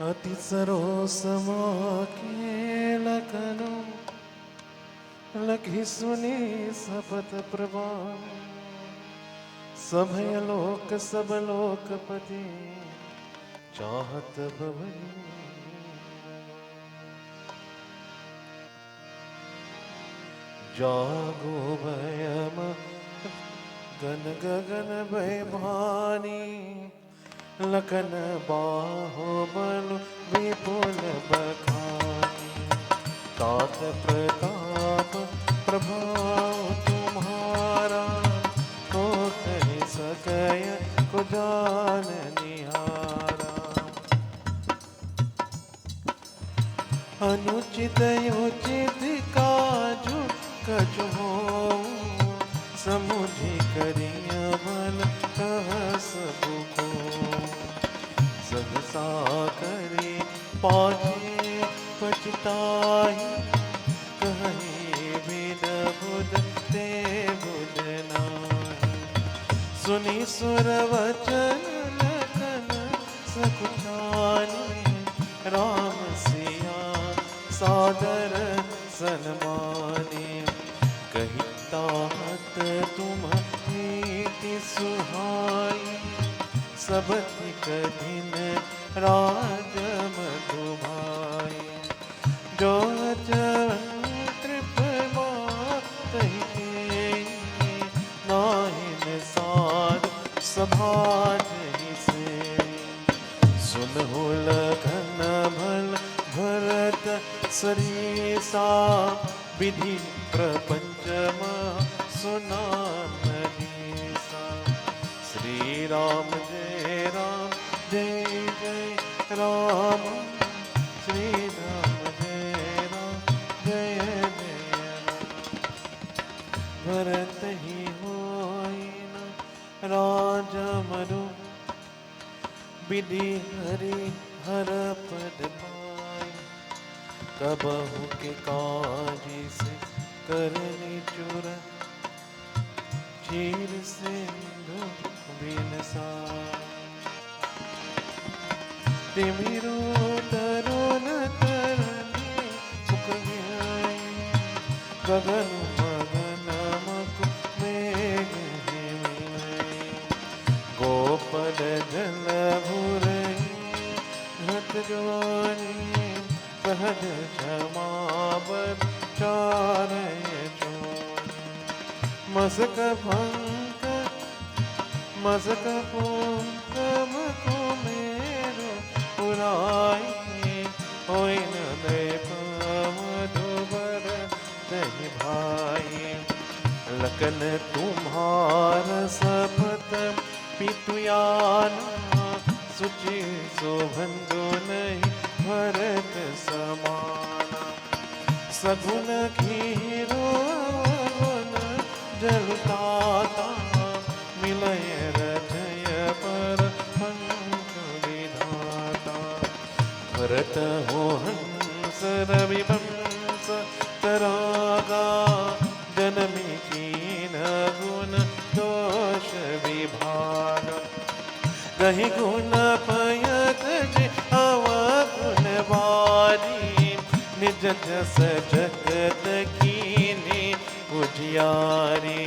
अति सरोसमा के लखनो लखी सुनी सपत प्रवान सभय लोक सब लोकपति चाहत भवई जागो भयम गन गगन भय भानी लखन बाहो बल विपुल बखानी तात प्रताप प्रभाव तुम्हारा तो कह सकय कुजान निहारा अनुचित उचित काजु कछु हो समुझि करिय बल कह सब को सहसा करी पाछे पछताई कहे विद बुध ते बुध नाहि सुनी सुर वचन लखन सकुचानी राम सिया सादर सन्मानी कही तात तुम नीति सुहाई सब कठिन राज मधुभाई जो कृपा तही नाहिन सार सभाज से सुनहु लखन भल भरत सरीसा विधि प्रपंच सुना मनीषा श्री राम जय जय राम श्री राम जय जय राम भरत ही होई न राजा मरु विधि हरि हर पद पाई कबहु के काजी से करनी चुर चीर से बिनसा तिमिरो तरुण तरनी मुख गगन मगन मकु मेघ हिमई गोपद जल भुरई घट ज्वानी सहज क्षमा चारय चोर मसक भंक मसक पुंक मको मेरो पुराई होई न देव मधुबर दहि भाई लखन तुम्हार सपत पितुयाना सुचि शोभंदो नहीं भरत समाना सगुन खीरो जलताता मिलय रजय पर पंख विधाता भरत हो हंस रविवंश तरागा जनमी कीन गुण दोष विभाग गहि गुण पयत जे अवगुण वारी निज जस जगत कीनी उजियारी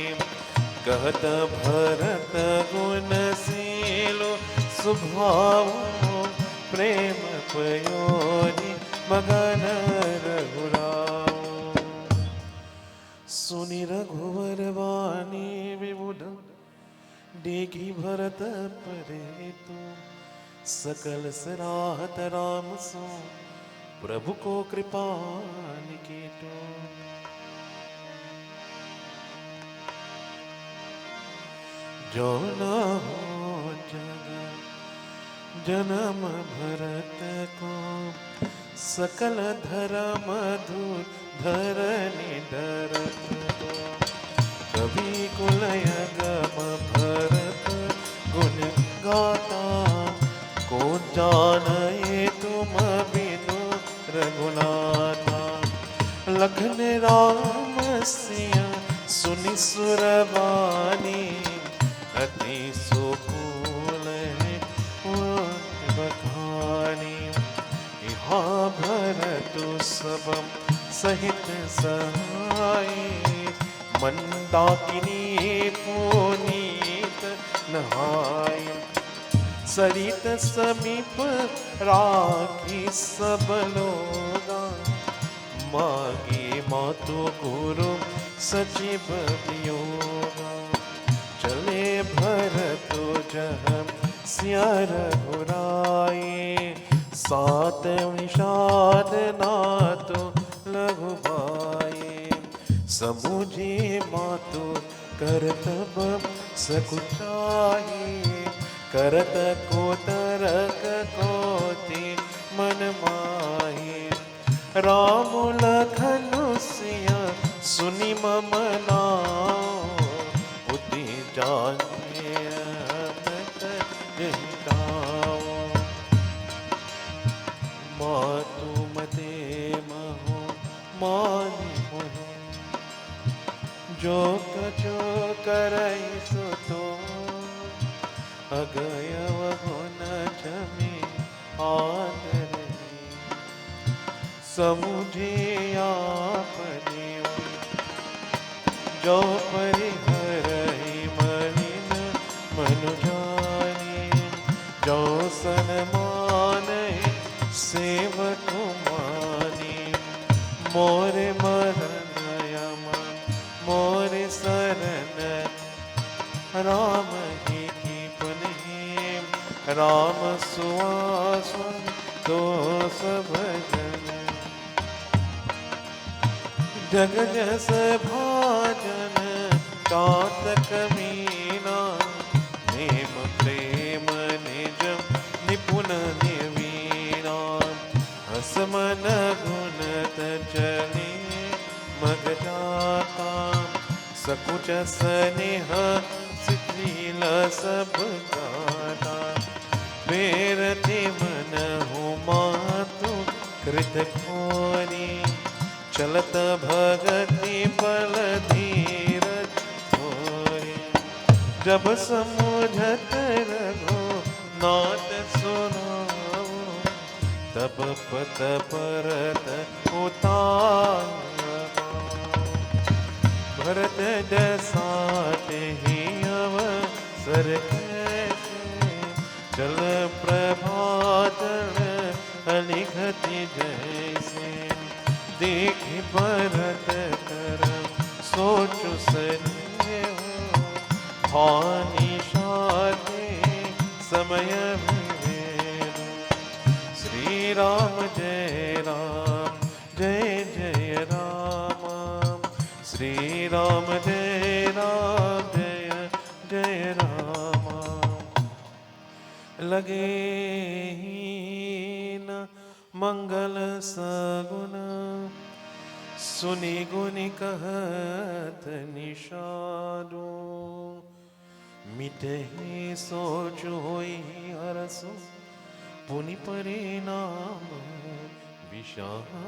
कहत भरत गुण सीलो स्वभाव प्रेम पयोरी मगन रघुराव सुनि रघुवर वाणी विबुध देखी भरत परे तू सकल सराहत राम सो प्रभु को कृपा निकेतो जो न हो जग जन्म भरत को सकल धर्म धूल धरनी धरत को कवि कुलय गम भरत गुण गाता को जाने तुम बिनु रघुनाथा लखन राम सिया सुनि सुरबानी अति सुकूल है बखानी सबम सहित सहाय मंदाकिनी पुनीत नहाय सरित समीप राखी सब लोगा मागी मातु गुरु सचिव वियोगा चले भरत जह सिया रघुराई सात विषाद नातु लघु भाई समुझे मातु करतब सकुचाई करत को तरक कोति मन माही राम लखन सिया सुनि मम नाम बुद्धि जाने अमृत जहिताओ मातु मते महो मानि मोहि जो कछो करई सो तो अगयव गुण जमी आदर समुझे आपने जो परिहरहि मलिन मनु जानी जो सन्मान सेवक मानी मोर मरण यमन मोर शरण राम ही राम सुआसन तो सब जन जग जस भाजन कात कमीना नेम प्रेम निज निपुण निवीना हसमन गुणत चले मग जाता सकुच स्नेह शिथिल सब गाता बेरति मन हो मातु कृत खोरी चलत भगति बल धीरज खोरी जब समुझत रघु नाथ सुनाओ तब पत परत उतार भरत जसात ही अवसर चल प्रभातल अलिघति जैसे देख भरत कर सोचु सने भानी शाते समय विवेक श्री राम जय जय राम श्री राम जय जय राम लगे ही न मंगल सगुन सुनि गुनि कहत निषादो मिटहि सोच होई हरसु पुनि परिणाम विषादो।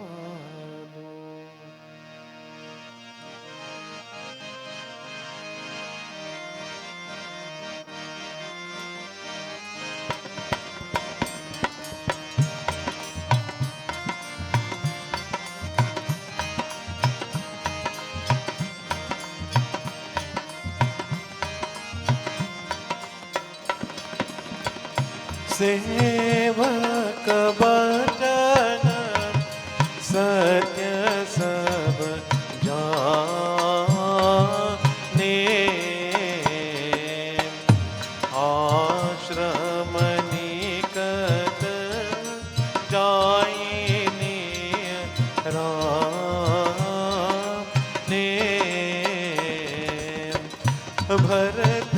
सेवक बचन सत्य सब जाने आश्रम निकट जाइने राने भरत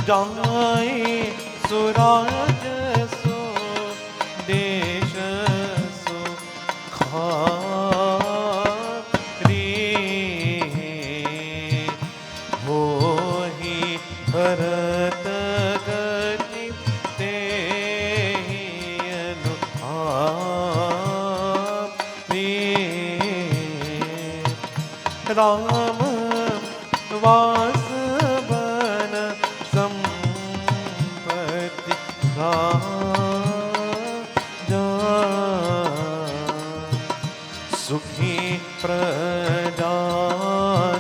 जाए सुराज सो देश सो खारी हो ही भरत गति ते राम वास बन संपत्ति राजा सुखी प्रजा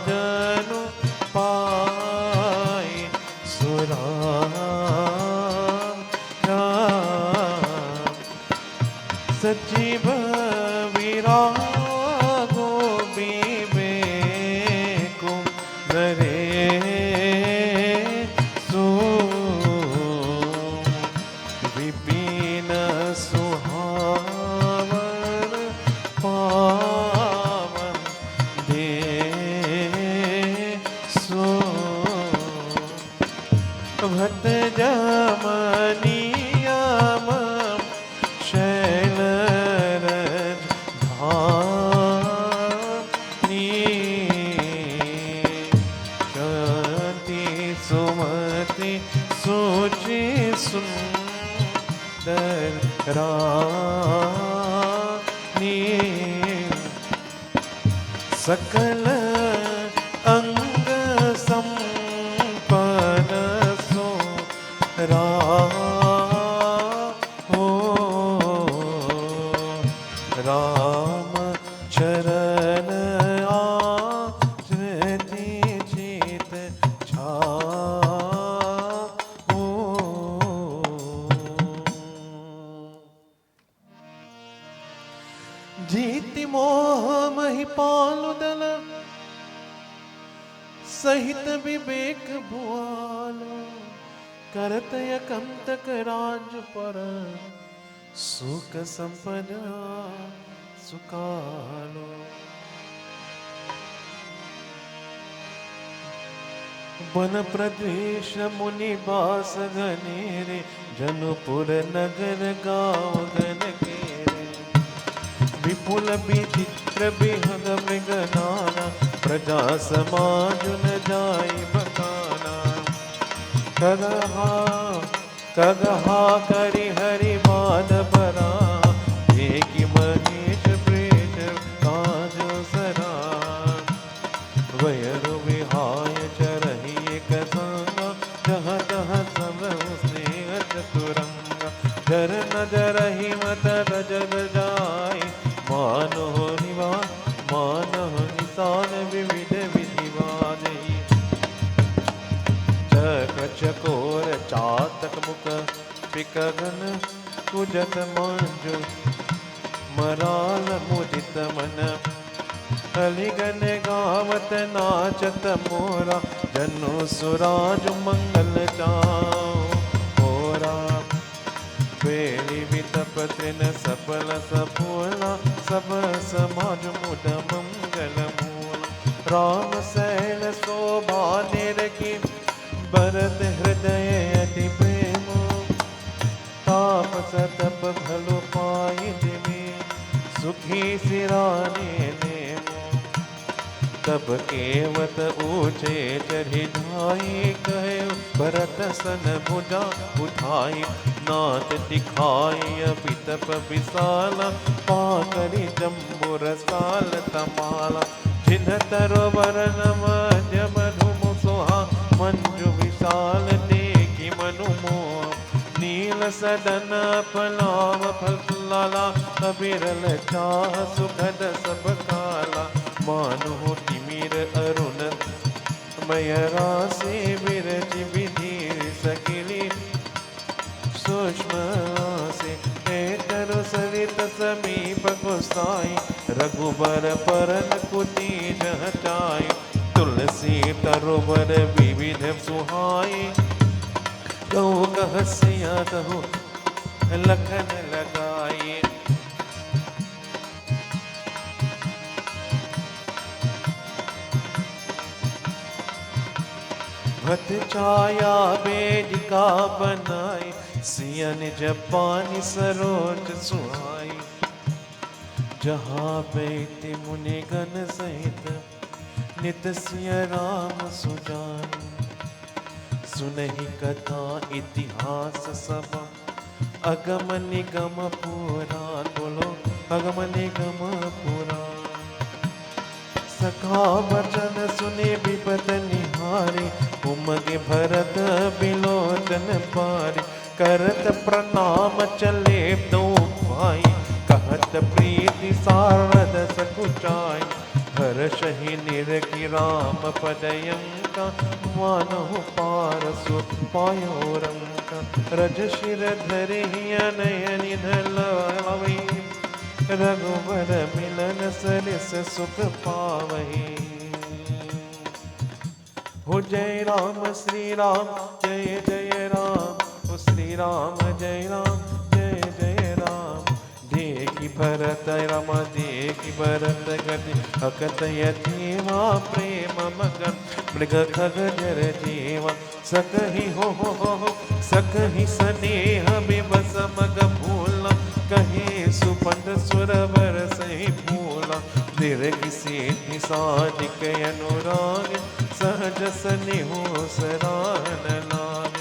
जनु पाए सुराम राम सजीव विरागो विवेको नरे सो विपिन सुहावन पावन दे सो भट जमनियम शैलरज धानी शांति सुमति सोचे सुंदर रानी सकल अंग संपन्न सो हो राम चरण आश्रिति चित छाओ जीति मोह महिपालुदल सहित विवेक भुआलो करत यकंतक राज पर सुख संपदा सुकालो वन प्रदेश मुनि बास घनेरे जनुपुर नगर गाँव गन केरे विपुल विचित्र बिहग मृगनाना प्रजा समाज न जाय बकाना कगहा करि हरि बाद बरा एक महेश प्रेत काज सरा वयरु विहाय चरहि एक संगा जह तह सब स्नेह चतुरंगा जर न जरहि मत रजग जाय मानो निशान विविध विधि वाजहि चकोर चातक मुख पिकगन कुजत मंजु मराल मुदित मन अलिगन गावत नाचत मोरा जनु सुराज मंगल चाओ मोरा बेली वितप त्रिन सफल सफोला सब समाज मुद मंगल मूल राम सैल शोभा निरखी भरत हृदय अति प्रेम तापस तप भलो पाई जिमि सुखी सिराने नेम तब केवत ऊंचे चढ़ी जाई कहे भरत सन भुजा उठाई नाथ दिखाई पितप विशाला पाकरी जम्बु रसाल तमाला जिन्ह तरोवर मध्य मधुमु सोहा मंजु विशाल देखी मनु मोह नील सदन फलाव फलाला कबीरल चाह सुखद सब काला मानो तिमिर अरुण मयरा से विरज विधि सकिली सूक्ष्म से करो सरित समीप गोसाई रघुबर परन कुटी जहचाई तुलसी तरोवर विविध सुहाई कहो कहसिया कहो लखन लगाई भत छाया बेदिका बनाई, सिया निज पानी सरोज सुहाई। जहाँ बैठे मुनि गण सहित, नित सिया राम सुजान। सुनहि कथा इतिहास सब, अगम निगम पुराण। बोलो अगम निगम पुराण। सखा वचन सुने विपत निहारे, उमगे भरत बिलोचन पारे। करत प्रणाम चले दो भाई, कहत प्रीति सारद सकुचाई। हर्षहि निरखि राम पदयंका, मानहु पारसु पायो रंका। रज शिर धरि अनयनि धलावै, रघुवर मिलन सरिस सुख पावहि। हो जय राम श्री राम जय जय राम, हो श्री राम जय राम जय जय राम। देखि भरत रम देखि भरत गति, हकत यतीमा प्रेम मगन। मृग खग जर जीवा, सकहि हो सकहि स्नेह विवश मग भूला। कहे सुपंड सुरवर सही भूला, दीर्घ सेठि साधिक अनुराग। सहज स्नेहो सराहन लाग,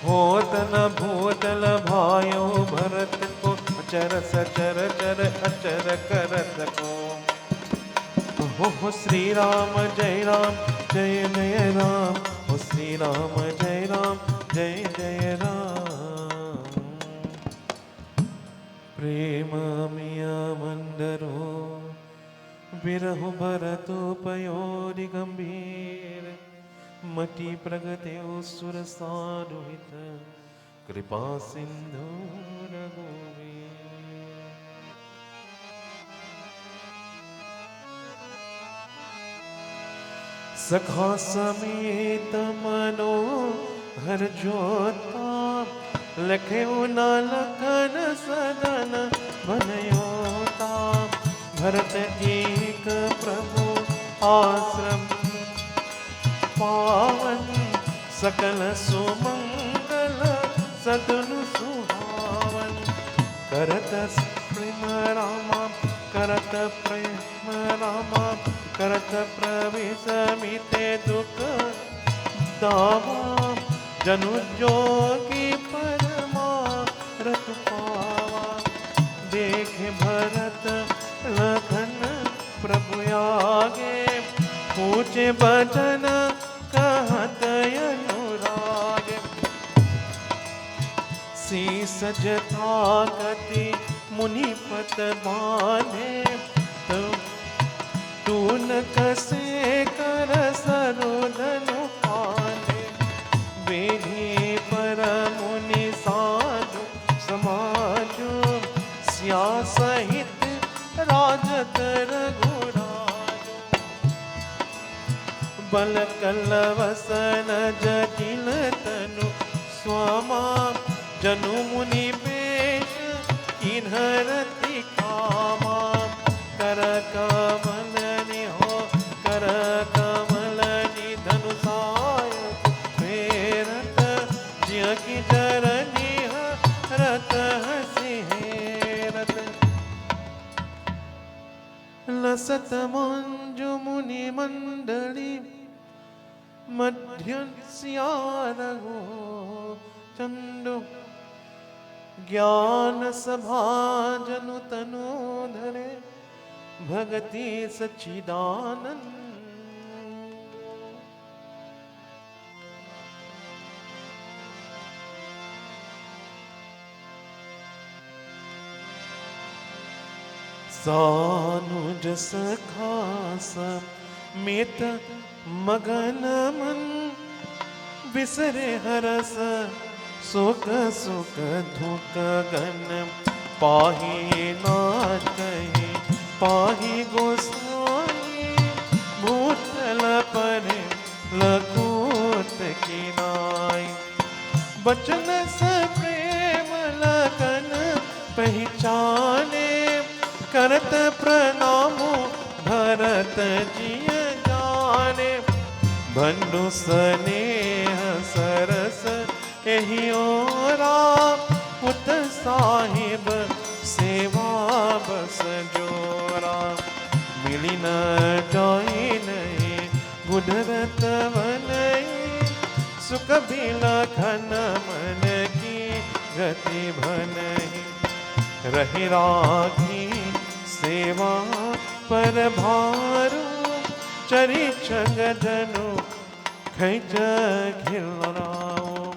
होत न भूतल भायो भरत को। अचर सचर चर अचर करत को। हो श्री राम जय जय राम, हो श्री राम जय जय राम। प्रेम मिया मंदरो, बिरहु भरतो पयोरि गंभीर। मति प्रगत्यो सुर सारुहित, कृपा सिंधु रघुवीर। सखा समेत मनोहर जोता, लख्यो न लखन सदन बनयोता। भरत एक प्रभु आश्रम पावन, सकल सुमंगल सदनु सुहावन। करत प्रेम रामा करत प्रेम रामा, करत प्रवेश मिते दुख दावा। जनु जोगी परमारथ पावा, देखे भरत लखन प्रभु आगे। पूछे बचन कहत अनुराग, शीस जथा कति मुनिपत बांधे। तून कसे कर सरोधनु पाने, वेदी पर मुनि साधु समाजो। सिया सहित राजत रघुराजो, बल कल वसन जटिल तनु स्वामा। जनु मुनि पेश किन्हरति कामा, कर कमल निहो कर कमल निधनु सायक। फेरत जिय की जरनी रत हसी हेरत। लसत मंजु मुनि मंडली, मध्य सिया रघु चंदु। ज्ञान सभा जनु तनु धरे, भगति सच्चिदानंद। सानुज सखा समेत मगन मन, बिसरे हरस सुख सुख धुक गन। पाहि नाथ कहे पाहि गोसाई, भूतल परे लकूट किनाई। बचन स प्रेम लगन पहचाने, करत प्रणामो भरत जिय जाने। भन्नु स्नेह सरस एहि ओरा, पुत साहिब सेवा बस जोरा। मिली न जाई नहीं गुडरत वनई, सुख बिलखन मन की गति भनहि। रही राखी सेवा पर भारू, चरी छग जनु खैच खिलराओ।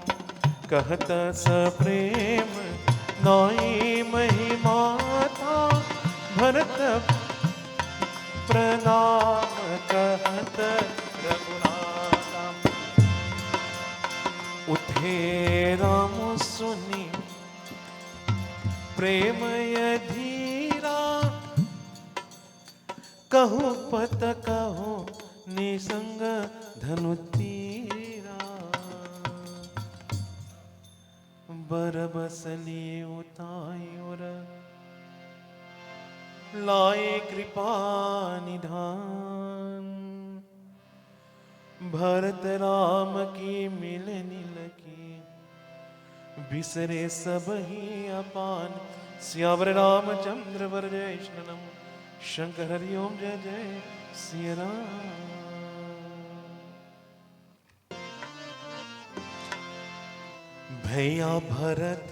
कहत सप्रेम नाई महिमा था, भरत प्रणाम कहत रघुनाथा। उठे राम सुनी प्रेमय धीरा, कहूँ पत कहूँ निसंग धनु तीरा। बर बसली उताई और लाए कृपा निधान। भरत राम की मिलनी लगी, बिसरे सब ही अपान। सियावर रामचंद्र वर जय शरणम, शंकर हरि ओम जय जय सिया राम। भैया भरत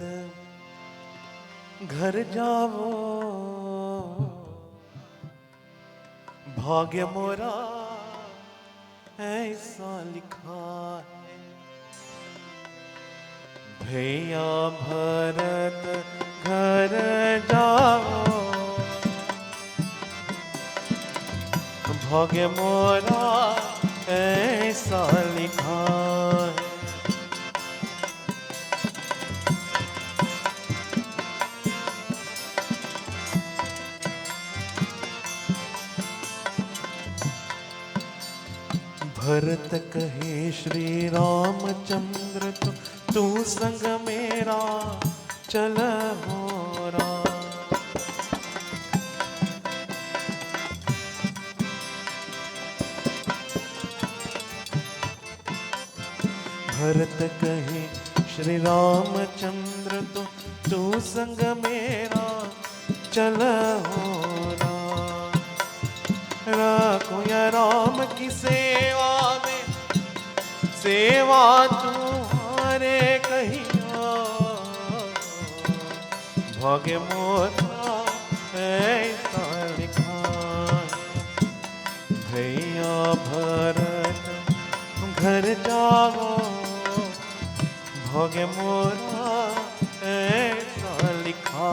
घर जावो, भाग्य मोरा ऐसा लिखा है। भैया भरत घर जाओ, भाग्य मोरा ऐसा लिखा है। भरत कहे श्री रामचंद्र तू संग मेरा चल मोरा। भरत कहे श्री रामचंद्र तू संग मेरा चल मोरा। रखो या राम की सेवा में, सेवा तुम्हारे कहिया। भाग्य मोरा ऐसा लिखा, भैया भरत घर जाओ, भाग्य मोरा ऐसा लिखा।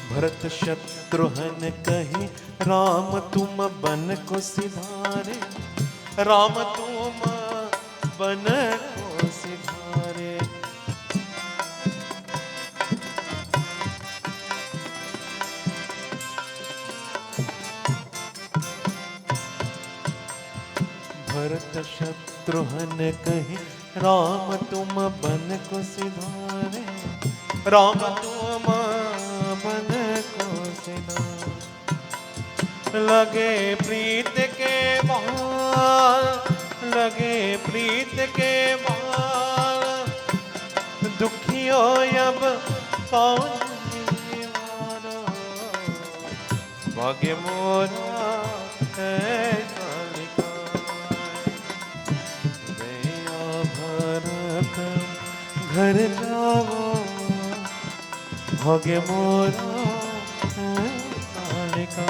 भरत शत्रुघ्न कहे राम तुम बन को सिधारे। राम तुम बन को सिधारे। भरत शत्रुघ्न कहे राम तुम बन को सिधारे। राम तुम बन को सिधारे। लगे प्रीत के बाल, लगे प्रीत के बाल, दुखियो अब पानी मारा। भाग्य मोरा ऐसा लिखा, भैया भरत घर जाओ, भाग्य मोरा ऐसा लिखा।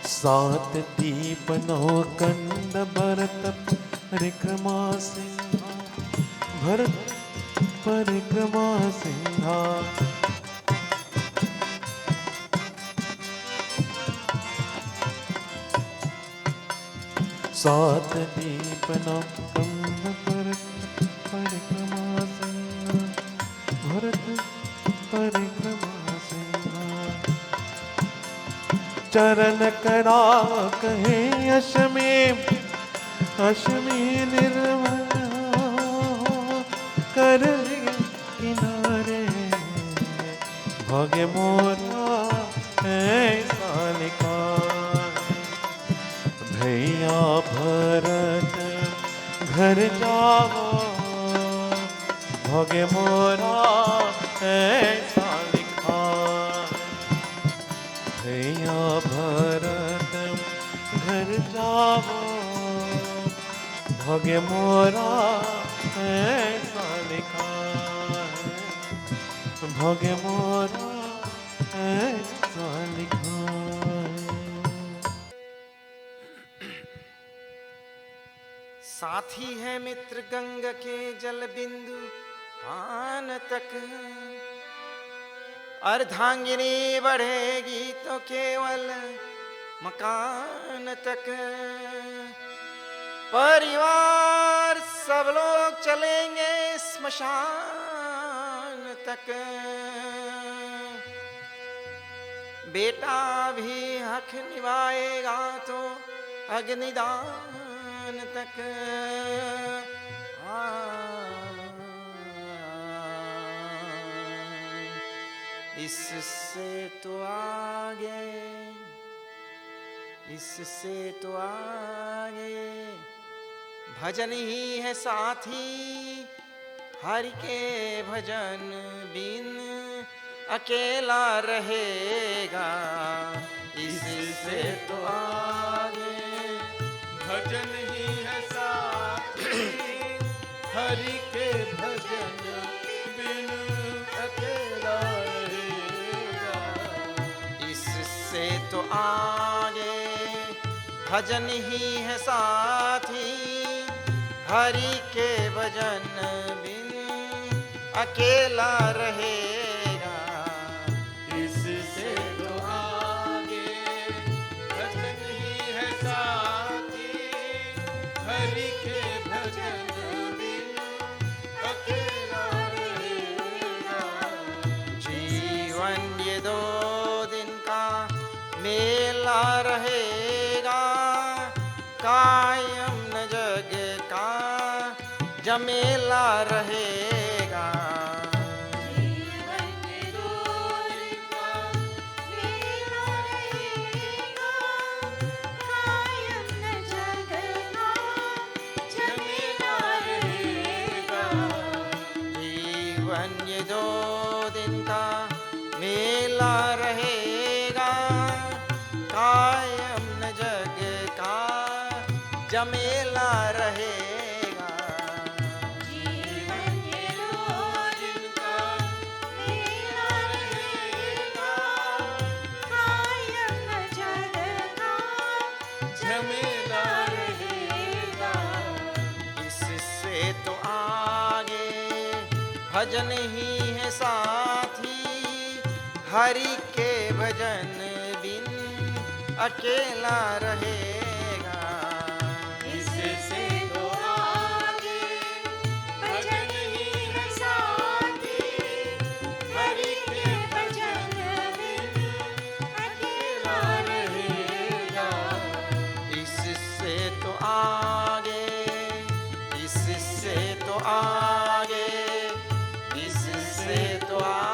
सात दीप नौ कंद भरत परिक्रमा सिंहा। भरत परिक्रमा सिंहा। सात दीप नौ कंद भरत परिक्रमा सिंहा। भरत परिक्रमा से चरण करा कहे अश्मी निर्मल कर किनारे भाग्य मोरा ऐसा लिखा भैया भरत घर जाओ भाग्य मोरा ऐसा लिखा भैया भरत घर जाओ भाग्य मोरा ऐसा लिखा है भाग्य मोरा ऐसा लिखा है। साथी है मित्र गंग के जल बिंदु पान तक, अर्धांगिनी बढ़ेगी तो केवल मकान तक। परिवार सब लोग चलेंगे स्मशान तक, बेटा भी हक निभाएगा तो अग्निदान तक। इससे तो आगे, इससे तो आगे भजन ही है साथी, हरि के भजन बिन अकेला रहेगा। इससे तो आगे भजन ही है साथी, हरि के भजन बिन अकेला रहेगा। इससे तो आगे भजन ही है साथी, हरि के भजन बिन अकेला रहेगा। इससे तो आगे भजन ही है साथी, हरि के भजन बिन अकेला रहेगा। जीवन ये 2 दिन का मेला रहेगा, कायम न जग का जमेला रहेगा। जीवन के 2 दिन का मेला रहेगा, कायम न जग का जमेला रहेगा। जीवन ये 2 दिन का मेला रहेगा, कायम न जग का जमेला रहेगा। जीवन के 2 दिन का मेला रहेगा, कायम न जग का जमेला रहेगा। इससे तो आगे भजन ही है साथी, हरि के भजन बिन अकेला रहेगा। इससे तो आगे भजन ही है साथी, हरि के भजन बिन अकेला रहेगा। इससे तो आगे, इससे तो आगे, इससे तो आगे।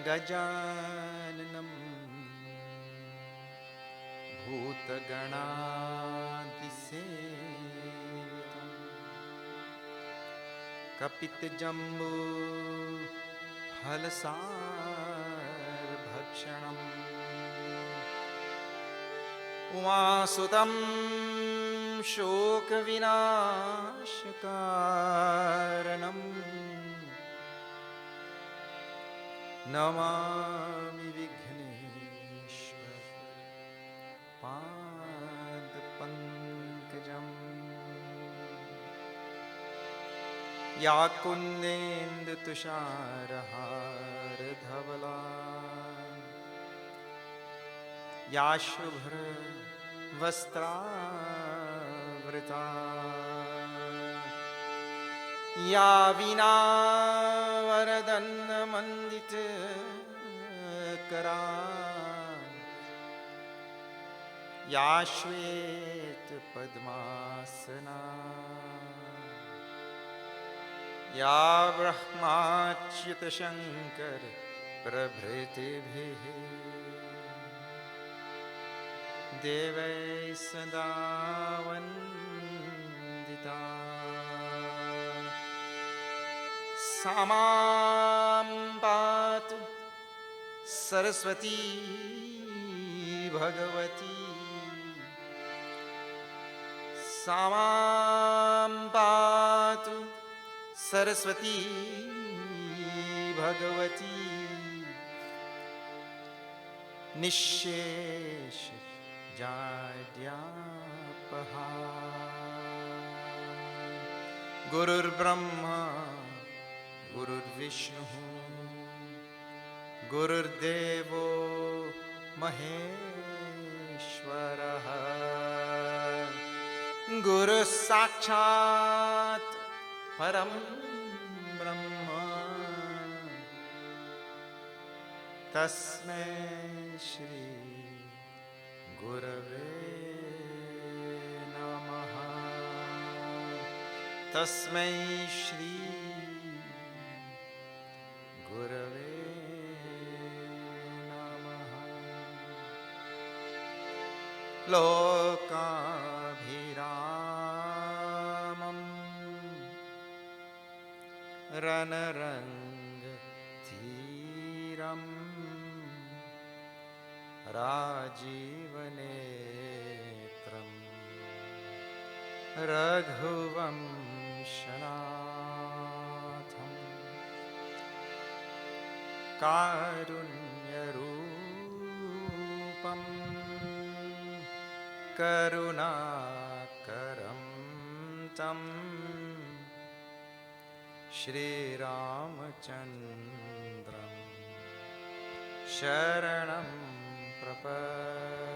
गजाननं भूतगणादिसेवितं कपितजम्बू फलसारभक्षणम् उमासुतं शोकविनाशकारणम् नमामि विघ्नेश्वर पादपङ्कजम्। या कुन्देन्दु तुषारहार धवला या शुभ्र वस्त्रावृता या वीणा वरदन्न मंडित करा या श्वेत पद्मासना या ब्रह्माच्युत शंकर प्रभृतिभिः देवै सदा वन्दिता सा मां पातु सरस्वती भगवती सा मां पातु सरस्वती भगवती निःशेष जाड्यापहा गुरुर्ब्रह्मा गुरुर्विष्णुः गुरुर्देवो महेश्वरः गुरुः साक्षात् परं ब्रह्म तस्मै श्री गुरवे नमः तस्मै श्री गुरवे नमः लोकाभिरामम् रणरङ्गधीरम् राजीवनेत्रम् रघुवंशनाथम् कारुण्यरूपम् करुणाकरं तं श्रीरामचन्द्रं शरणं प्रपद्ये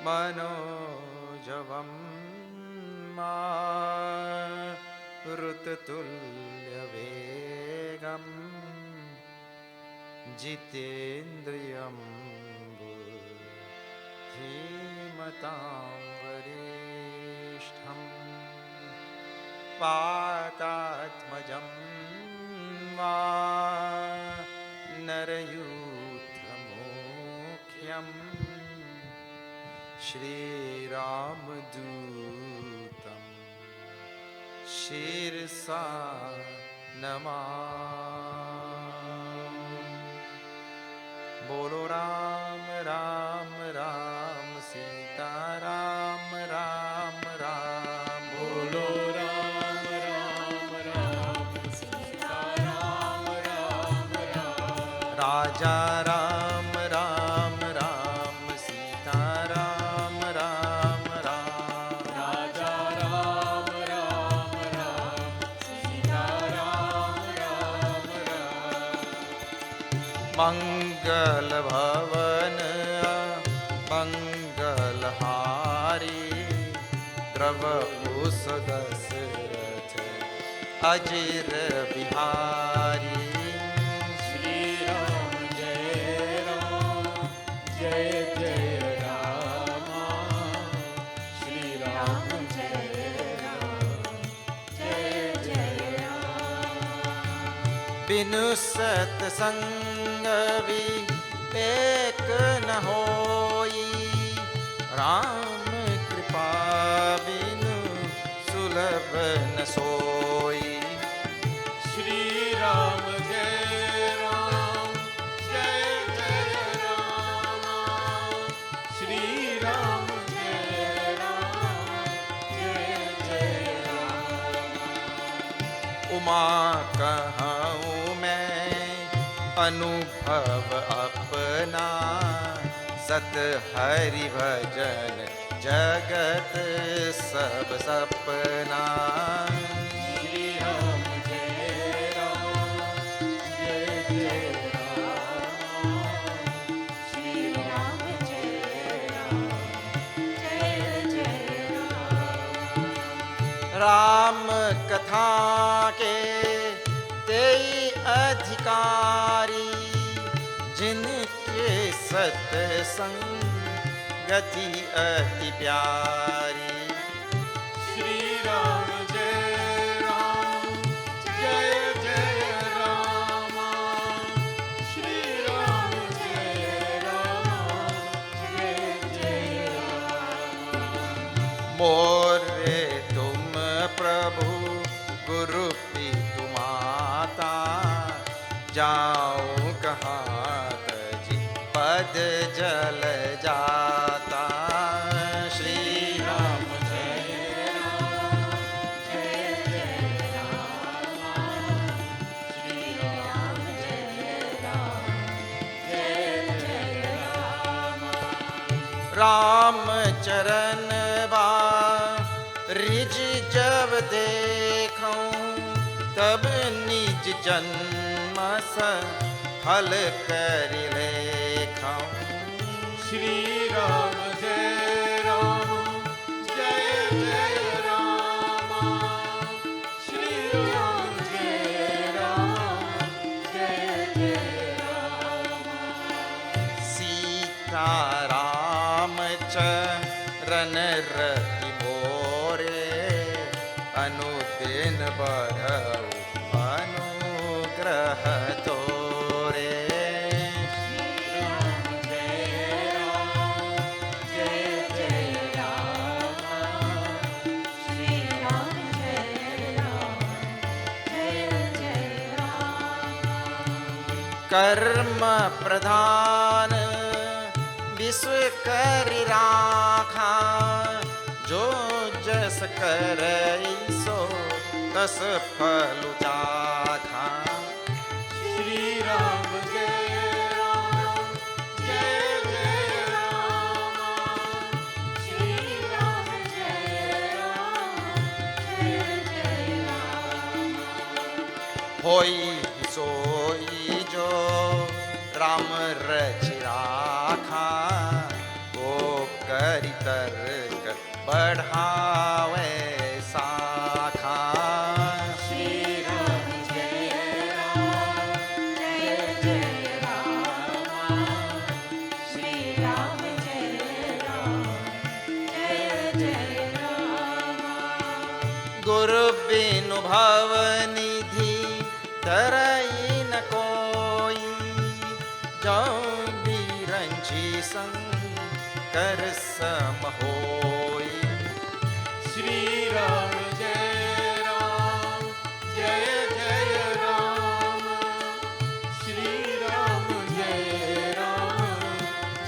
मनोजवं मारुततुल्यवेगं जितेन्द्रियं बुद्धिमतां वरिष्ठं वातात्मजं वानरयूथमुख्यं श्रीरामदूतं शिरसा नमामि। बोलो राम राम राम सीता राम राम राम बोलो राम राम राम सीता राम राम राम राजा राम राम राम सीता राम राम राम राजा राम राम राम सीता राम राम राम मंगल भवन मंगलहारी द्रवभूष दशरथ अजिर बिहारी श्री राम जय जय राम श्री राम जय जय राम बिनु सत्संग विवेक न होई राम कृपा बिनु सुलभ न सोई श्री राम जय राम श्री राम जय राम उमा कहूँ मैं अनुभव अपना सत हरि भजन जगत सब सपना। श्री राम जय राम जय जय राम। श्री राम जय राम जय जय राम। राम कथा के तेई अधिकारी, जिनके सत्संग गति अति प्यारी। श्री राम जय राम जय जय राम। श्री राम जय राम जय जय राम। मोरे तुम प्रभु गुरु पितु माता, जाऊं कहाँ तजी पद जल जाता। श्री राम जय राम जय जय राम। श्री राम जय राम जय जय राम। राम चरण रिज जब देखूं, तब निज जन्म फल कर लेखूं। श्री राम जय राम जय जय राम। श्री राम जय राम जय जय राम। सीता राम चरण रति मोरे, अनुदिन बढ़ऊ अनुग्रह तोरे। श्री राम जय राम जय जय राम। श्री राम जय राम जय जय राम। कर्म प्रधान विश्व कर राखा, जो जस करई सो तस फल चाखा। श्री राम जय राम जय जय राम। श्री राम जय राम जय जय राम। होई सोई जो राम रचि राखा, वो करि तर्क बढ़ावे साखा। श्री राम जय राम जय जय राम। श्री राम जय राम जय जय राम। गुरु बिनु भव निधि तरई न कोई, जो बिरंची संकर सम होई। श्री राम जय राम जय जय राम। श्री राम जय राम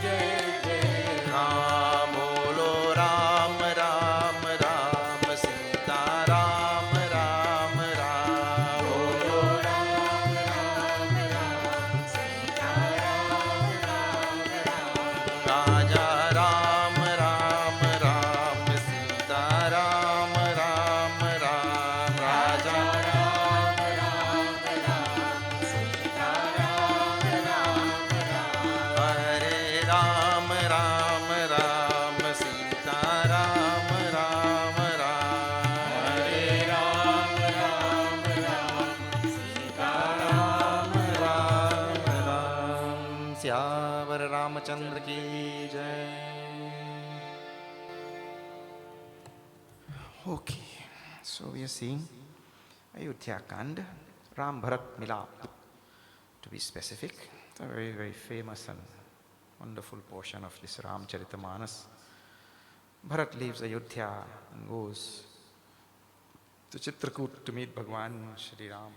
जय जय राम बोलो राम राम राम, सीता राम राम राम बोलो। राम राम राम। सीता राम राम राम। राजा राम राम राम, सीता राम राम राम राजा। राम राम राम। सीता राम राम राम। हरे राम राम राम, सीता राम राम राम हरे राम राम राम। सीता राम राम राम। श्यावर रामचंद्र की जय। Okay, so we are seeing Ayodhya Kand, Ram Bharat Milap, to be specific. It's a very, very famous and wonderful portion of this Ramcharitamanas. Bharat leaves Ayodhya and goes to Chitrakoot to meet Bhagwan Shri Ram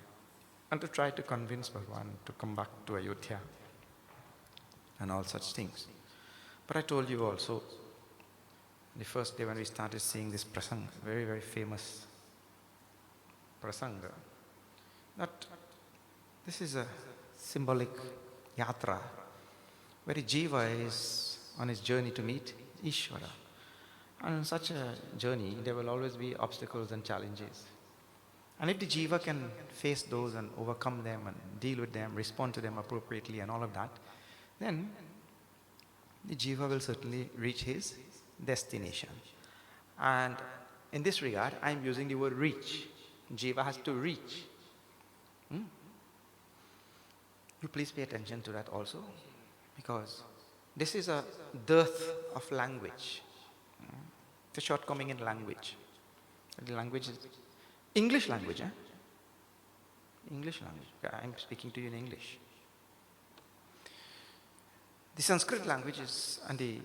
and to try to convince Bhagwan to come back to Ayodhya and all such things. But I told you also, the first day when we started seeing this prasanga, very, very famous prasanga, that this is a symbolic yatra, where Jiva is on his journey to meet Ishvara. And in such a journey, there will always be obstacles and challenges. And if the jiva can face those and overcome them and deal with them, respond to them appropriately and all of that, then the jiva will certainly reach his destination. And in this regard, I am using the word reach. Jiva has to reach. You please pay attention to that also, because this is a dearth of language. It's a shortcoming in language. The language is English language, eh? English language. I'm speaking to you in English. The Sanskrit language is, and the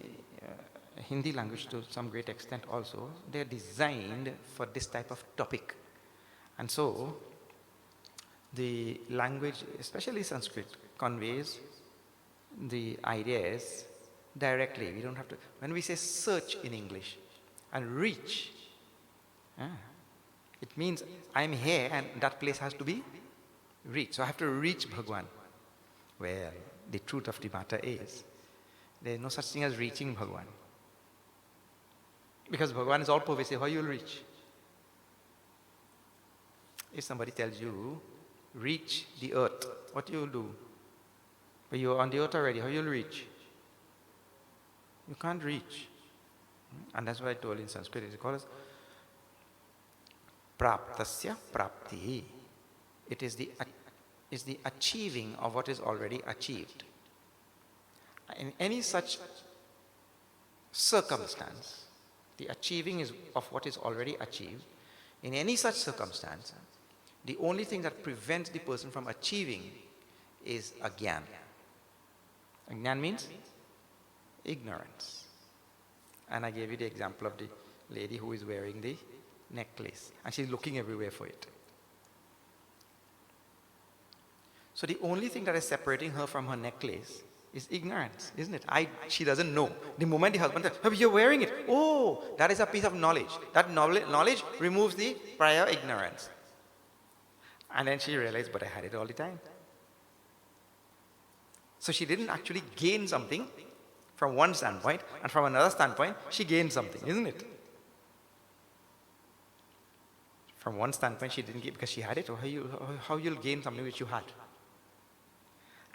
Hindi language to some great extent also, they're designed for this type of topic. And so, the language, especially Sanskrit, conveys the ideas directly. We don't have to, when we say search in English and reach, it means I'm here and that place has to be reached. So I have to reach Bhagwan. Well, the truth of the matter is, there is no such thing as reaching Bhagwan. Because Bhagwan is all pervasive, how you will reach? If somebody tells you, reach the earth, what you will do? But you are on the earth already, how you will reach? You can't reach. And that's what I told in Sanskrit, it's called as praptasya prapti. It is the achieving of what is already achieved. In any such circumstance, the achieving is of what is already achieved. In any such circumstance, the only thing that prevents the person from achieving is agyan. Agyan means ignorance. And I gave you the example of the lady who is wearing the necklace and she's looking everywhere for it. So the only thing that is separating her from her necklace is ignorance, isn't it? She doesn't know. The moment the husband says, oh, you're wearing it. Oh, that is a piece of knowledge. That knowledge removes the prior ignorance. And then she realized, but I had it all the time. So she didn't actually gain something from one standpoint, and from another standpoint, she gained something, isn't it? From one standpoint, she didn't get because she had it, or how you'll gain something which you had.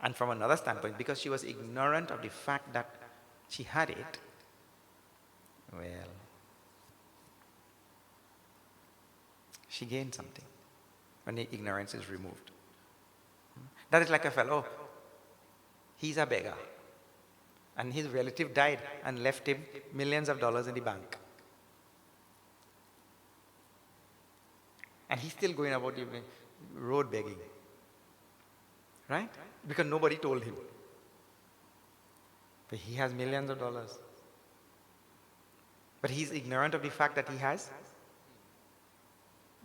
And from another standpoint, because she was ignorant of the fact that she had it, well, she gained something when the ignorance is removed. That is like a fellow, he's a beggar, and his relative died and left him millions of dollars in the bank. And he's still going about the road begging. Right? Because nobody told him. But he has millions of dollars. But he's ignorant of the fact that he has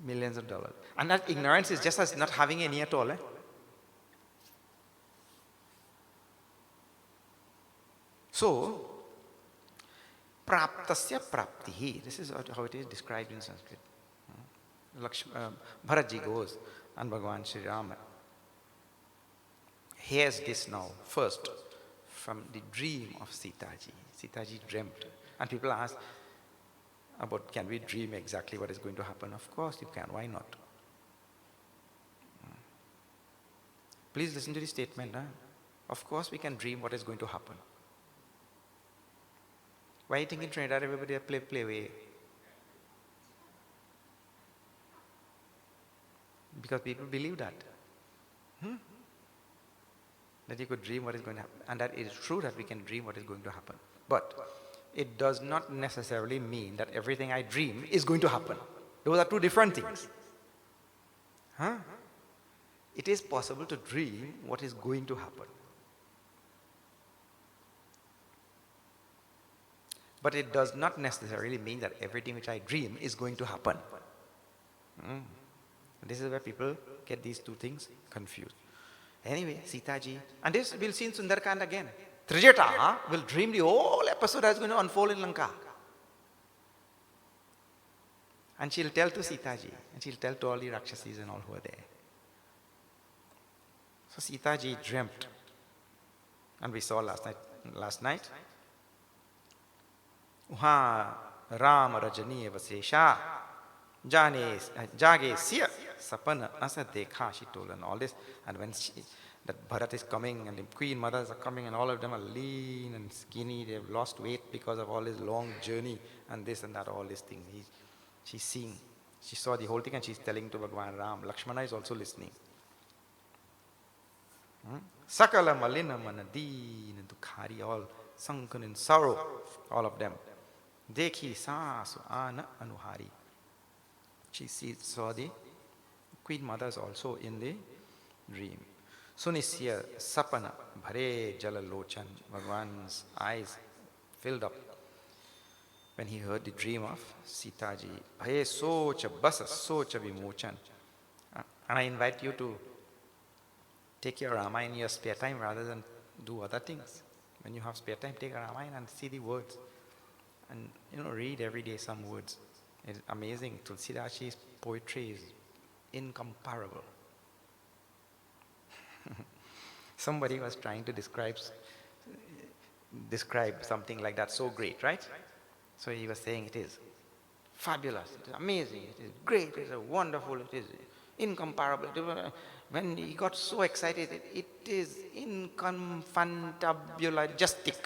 millions of dollars. And that ignorance is just as not having any at all. Eh? So, praptasya praptihi. This is how it is described in Sanskrit. Bharatji goes and Bhagavan Sri Rama hears this now first from the dream of Sitaji. Sitaji dreamt. And people ask about, can we dream exactly what is going to happen? Of course you can, why not? Please listen to the statement. Huh? Of course we can dream what is going to happen. Why do you think in Trinidad everybody play away? Because people believe that. That you could dream what is going to happen. And that it is true that we can dream what is going to happen. But it does not necessarily mean that everything I dream is going to happen. Those are two different things. It is possible to dream what is going to happen. But it does not necessarily mean that everything which I dream is going to happen. This is where people get these two things confused. Anyway, Sitaji, and this we'll see in Sundarkand again. Trijata will dream the whole episode that's going to unfold in Lanka. And she'll tell to Sitaji, and she'll tell to all the Rakshasis and all who are there. So Sitaji dreamt, and we saw last night, वहाँ Ram Rajani Vasesha Jage Siya Sapana Asa Dekha, she told, and all this. And when that Bharat is coming and the queen mothers are coming and all of them are lean and skinny, they have lost weight because of all this long journey and this and that, all these things. She's seeing, she saw the whole thing and she's telling to Bhagwan Ram. Lakshmana is also listening. Sakala Malina Manadeen and Dukhari, all sunken in sorrow, all of them. Dekhi Sasu Ana Anuhari. She saw the queen mothers also in the dream. Sunisya Sapana Bhare Jalalochan. Bhagwan's eyes filled up when he heard the dream of Sita ji. Bhaye Socha Basa Socha Vimochan. And I invite you to take your Ramayana in your spare time rather than do other things. When you have spare time, take a Ramayana and see the words. And read every day some words. It's amazing. Tulsidas's poetry is incomparable. Somebody was trying to describe something like that, so great, right? So he was saying it is fabulous, it is amazing, it is great, it is wonderful, it is incomparable. When he got so excited, it is inconfuntabulagistic.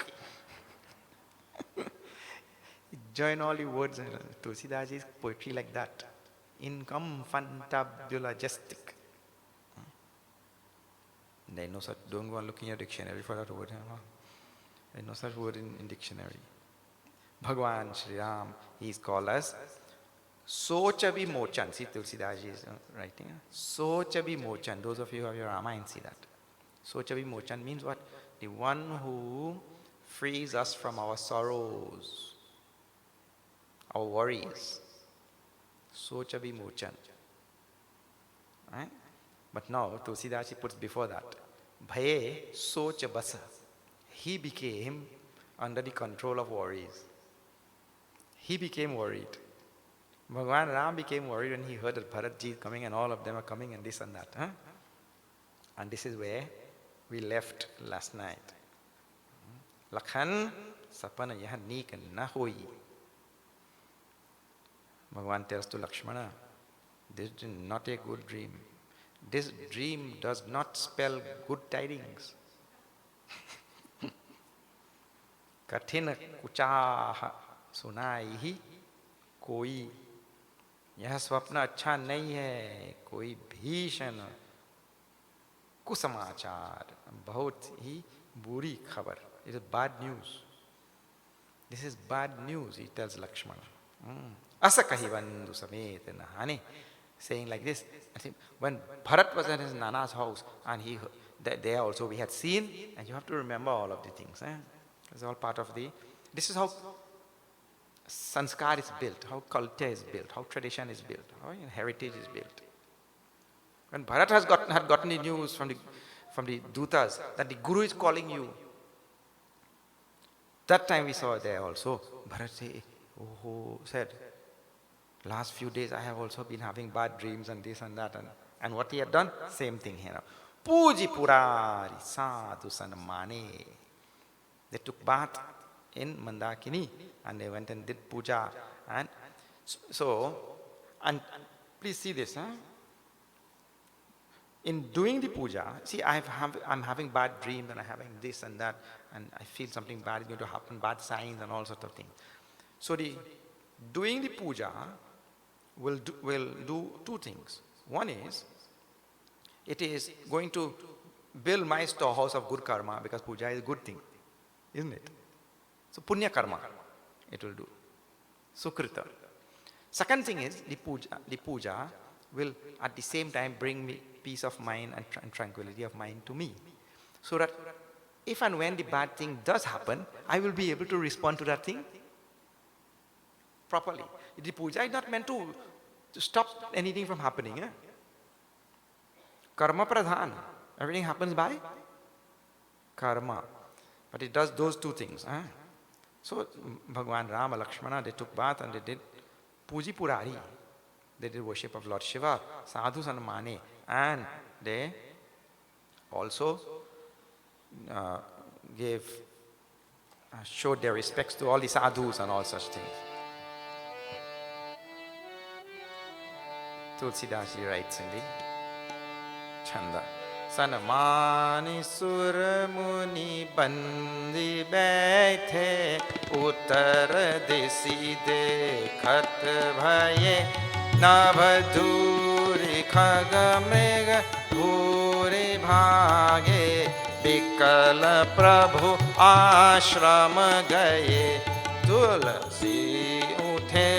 Join all the words in Tulsidas' poetry like that. Inconfuntabulagistic. There is no such, don't go and look in your dictionary for that word. There is no such word in dictionary. Bhagwan Sri Ram, he is called as Socha Vimochan. See, Tulsidas is writing. Socha Vimochan. Those of you who have your Ramayana see that. Socha Vimochan means what? The one who frees us from our sorrows, our worries. Socha Vimochan. Right? But now Tulsidas puts before that. Bhaye Socha Basa. He became under the control of worries. He became worried. Bhagwan Ram became worried when he heard that Bharat ji is coming and all of them are coming and this and that. Huh? And this is where we left last night. Lakhan sapana yaha neek na hoi. Bhagwan tells to Lakshmana, this is not a good dream. This dream does not spell good tidings. Kathina kuchaha sunai hi koi. यह स्वप्न अच्छा नहीं है, कोई भीषण कुसमाचार, बहुत ही बुरी खबर. It is bad news. This is bad news, he tells Lakshmana. Asakahi bandhu samet nahane. Saying like this, I think when Bharat was at his Nana's house, and there also we had seen, and you have to remember all of the things. It's all part of this is how sanskar is built, how culture is built, how tradition is built, how heritage is built. When Bharat had gotten the news from the Dutas that the Guru is calling you, that time we saw there also, Bharat said, last few days I have also been having bad dreams and this and that. And what he had done? Same thing here. Puji Purari Sadhu Sanmane. They took bath in Mandakini and they went and did puja. And and please see this. In doing the puja, see, I'm having bad dreams and I'm having this and that, and I feel something bad is going to happen, bad signs and all sorts of things. So doing the puja will do two things. One is, it is going to build my storehouse of good karma, because puja is a good thing, isn't it? So punya karma it will do. Sukrita. Second thing is, the puja will at the same time bring me peace of mind and tranquility of mind to me. So that if and when the bad thing does happen, I will be able to respond to that thing properly. The puja is not meant to stop anything from happening. Karma pradhan. Everything happens by karma. But it does those two things. So Bhagwan Rama, Lakshmana, they took bath and they did puji purari. They did worship of Lord Shiva, sadhu sanmane, and they also showed their respects to all the sadhus and all such things. Tulsidas ji writes in the Chanda. सनमानि सुर मुनि बंदी बैठे उत्तर दिशि देखत भये नभ धूरि खग मृग भूरि भागे विकल प्रभु आश्रम गए तुलसी उठे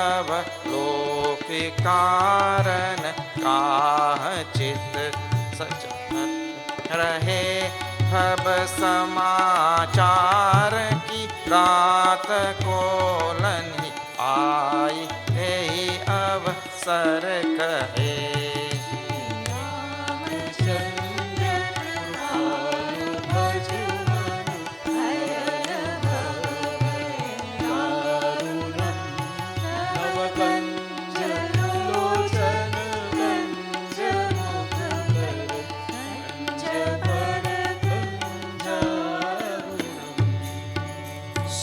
अब लोक कारण काह चित सच रहे भव समाचार की रात को लनि आई यही अवसर कहे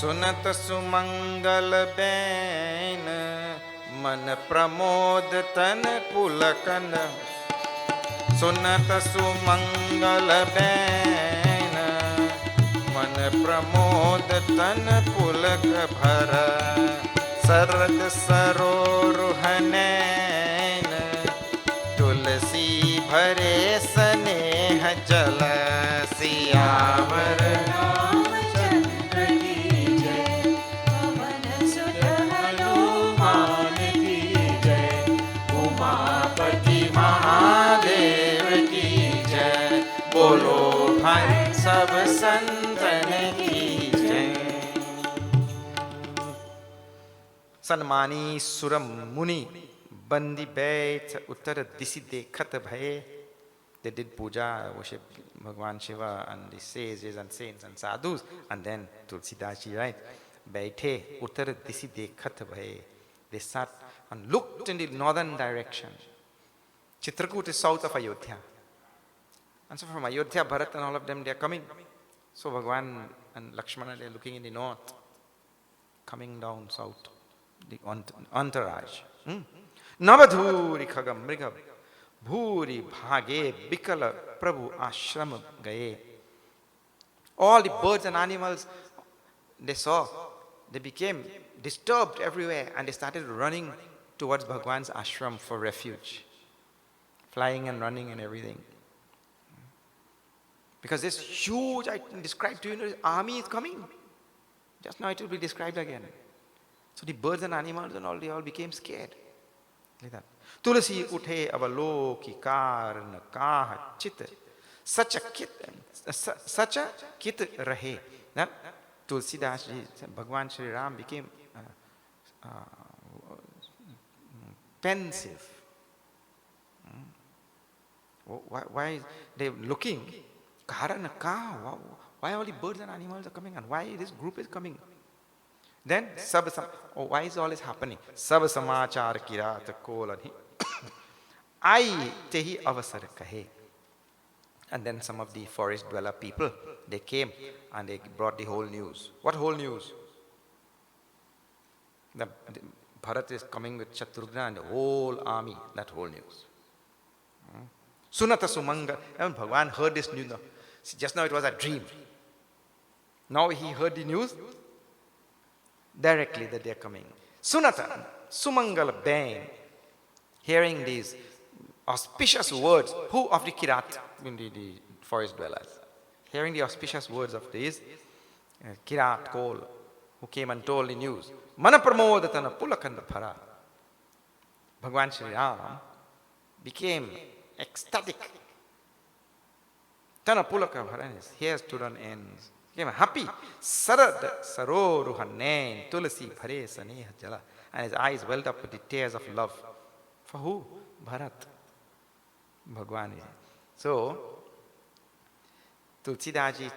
सुनत सुमंगल बैन मन प्रमोद तन पुलकन सुनत सुमंगल बैन मन प्रमोद तन पुलक भर सरद सरोरुहनैन तुलसी भरे स्नेह जल सियावर बोलो भाई सब संतन की जय। सन्मानी सुरम मुनि बंदी बैठ उत्तर दिशि देखत भये. They did puja, worship Bhagwan Shiva and the sages and saints and sadhus, and then Tulsidas ji writes, बैठे उत्तर दिशि देखत भये. They sat and looked in the northern direction. Chitrakoot is south of Ayodhya. And so from Ayodhya, Bharat and all of them, they are coming. So Bhagwan and Lakshmana, they are looking in the north, coming down south, the entourage. Navadhuri khagam mrigam, bhuri bhage bikala prabhu ashram gaye. All the birds and animals they saw, they became disturbed everywhere and they started running towards Bhagwan's ashram for refuge. Flying and running and everything. Because this huge, I described to you, this army is coming. Just now it will be described again. So the birds and animals and all, they all became scared. Like that. Tulasi uthe avaloki karna kaha chit. Such a kit rahe. Tulsidas ji, Bhagwan Shri Ram became pensive. Why they looking? Why all the birds and animals are coming and why this group is coming? Then, why is all this happening? Sab samachar kirat kolani. Ai tehi avasar kahe. And then some of the forest dweller people, they came and they brought the whole news. What whole news? The Bharat is coming with Shatrugna and the whole army, that whole news. Sunata Sumanga, and Bhagwan heard this news. Just now it was a dream. Now he heard the news directly that they are coming. Sunata, Sumangala Bain, hearing these auspicious words, who of the Kirat, the forest dwellers, hearing the auspicious words of these Kirat Kol, who came and told the news. Manapramodatana Pulakanda Phara. Bhagwan Shri Ram became ecstatic. Tana Pulaka Bharanis, here stood on ends. Became happy. Sarad Saroruhanen Tulasi Bhare Saneha Jala. And his eyes welled up with the tears of love. For who? Bharat. Bhagwan. So, Tulsidas ji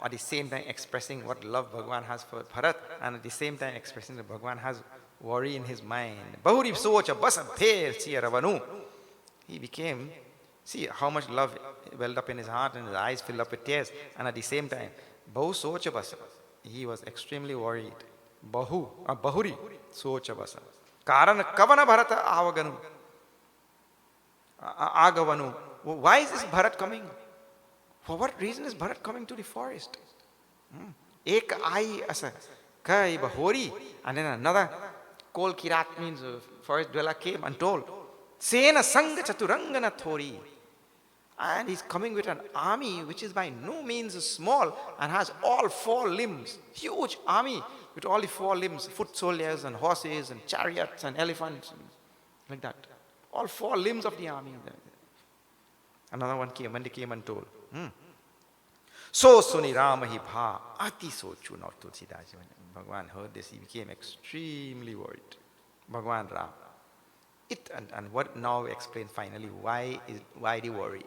at the same time expressing what love Bhagwan has for Bharat, and at the same time expressing that Bhagwan has worry in his mind. Bahuri socha basa bher siya ravanu. He became, see how much love welled up in his heart and his eyes filled up with tears, and at the same time, Bahu socha basa. He was extremely worried. Bahuri socha basa. Karana kavana Bharata avaganu. Agavanu. Why is this Bharat coming? For what reason is Bharat coming to the forest? Ek ai asa kai bahori. And then another Kol Kirat means forest dweller came and told, Sena Sangha Chaturangana Thori. And he's coming with an army which is by no means small and has all four limbs. Huge army with all the four limbs, foot soldiers and horses and chariots and elephants, and like that. All four limbs of the army. Another one came and they came and told. So Suni Rama hi bha ati sochu. Now Tulsidas, when Bhagwan heard this, he became extremely worried. Bhagwan Ram. And what now explain finally why the worry?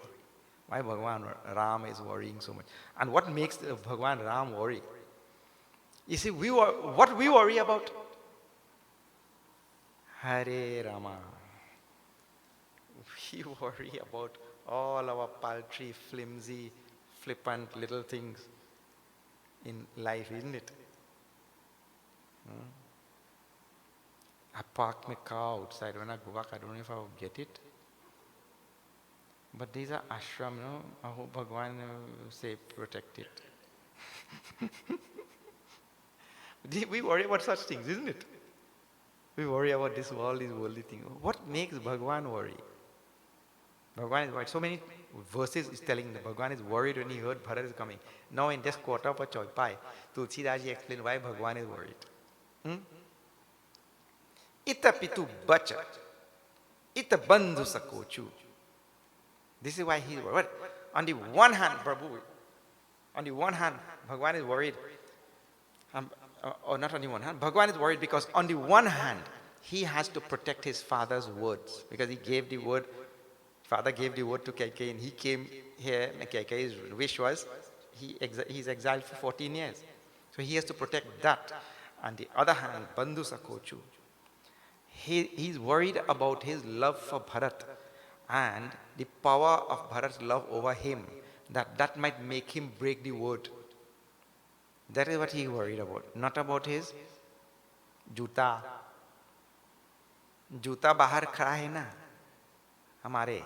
Why Bhagwan Ram is worrying so much? And what makes Bhagwan Ram worry? You see, what we worry about? Hare Rama. We worry about all our paltry, flimsy, flippant little things in life, isn't it? I parked my car outside. When I go back, I don't know if I'll get it. But these are ashram, no? I hope Bhagwan say protect it. We worry about such things, isn't it? We worry about this world, these worldly things. What makes Bhagwan worry? Bhagwan is worried. So many verses is telling that Bhagwan is worried when he heard Bharat is coming. Now in this quarter of Choipai, Tulsidas ji explained why Bhagwan is worried. Ita pitu bacha, ita bandhu sakochu. This is why he is worried. On the one hand, Prabhu, Bhagwan is worried. Or not on the one hand, Bhagwan is worried because on the one hand, he has to protect his father's words. Because he gave the word, father gave the word to Kaikeyi, and he came here, and Kaikeyi's wish was, he's exiled for 14 years. So he has to protect that. On the other hand, Bandhu Sakochu, he's worried about his love for Bharat and the power of Bharat's love over him, that might make him break the word. That is what he worried about, not about his juta. Juta bahar khada hai na, hamare.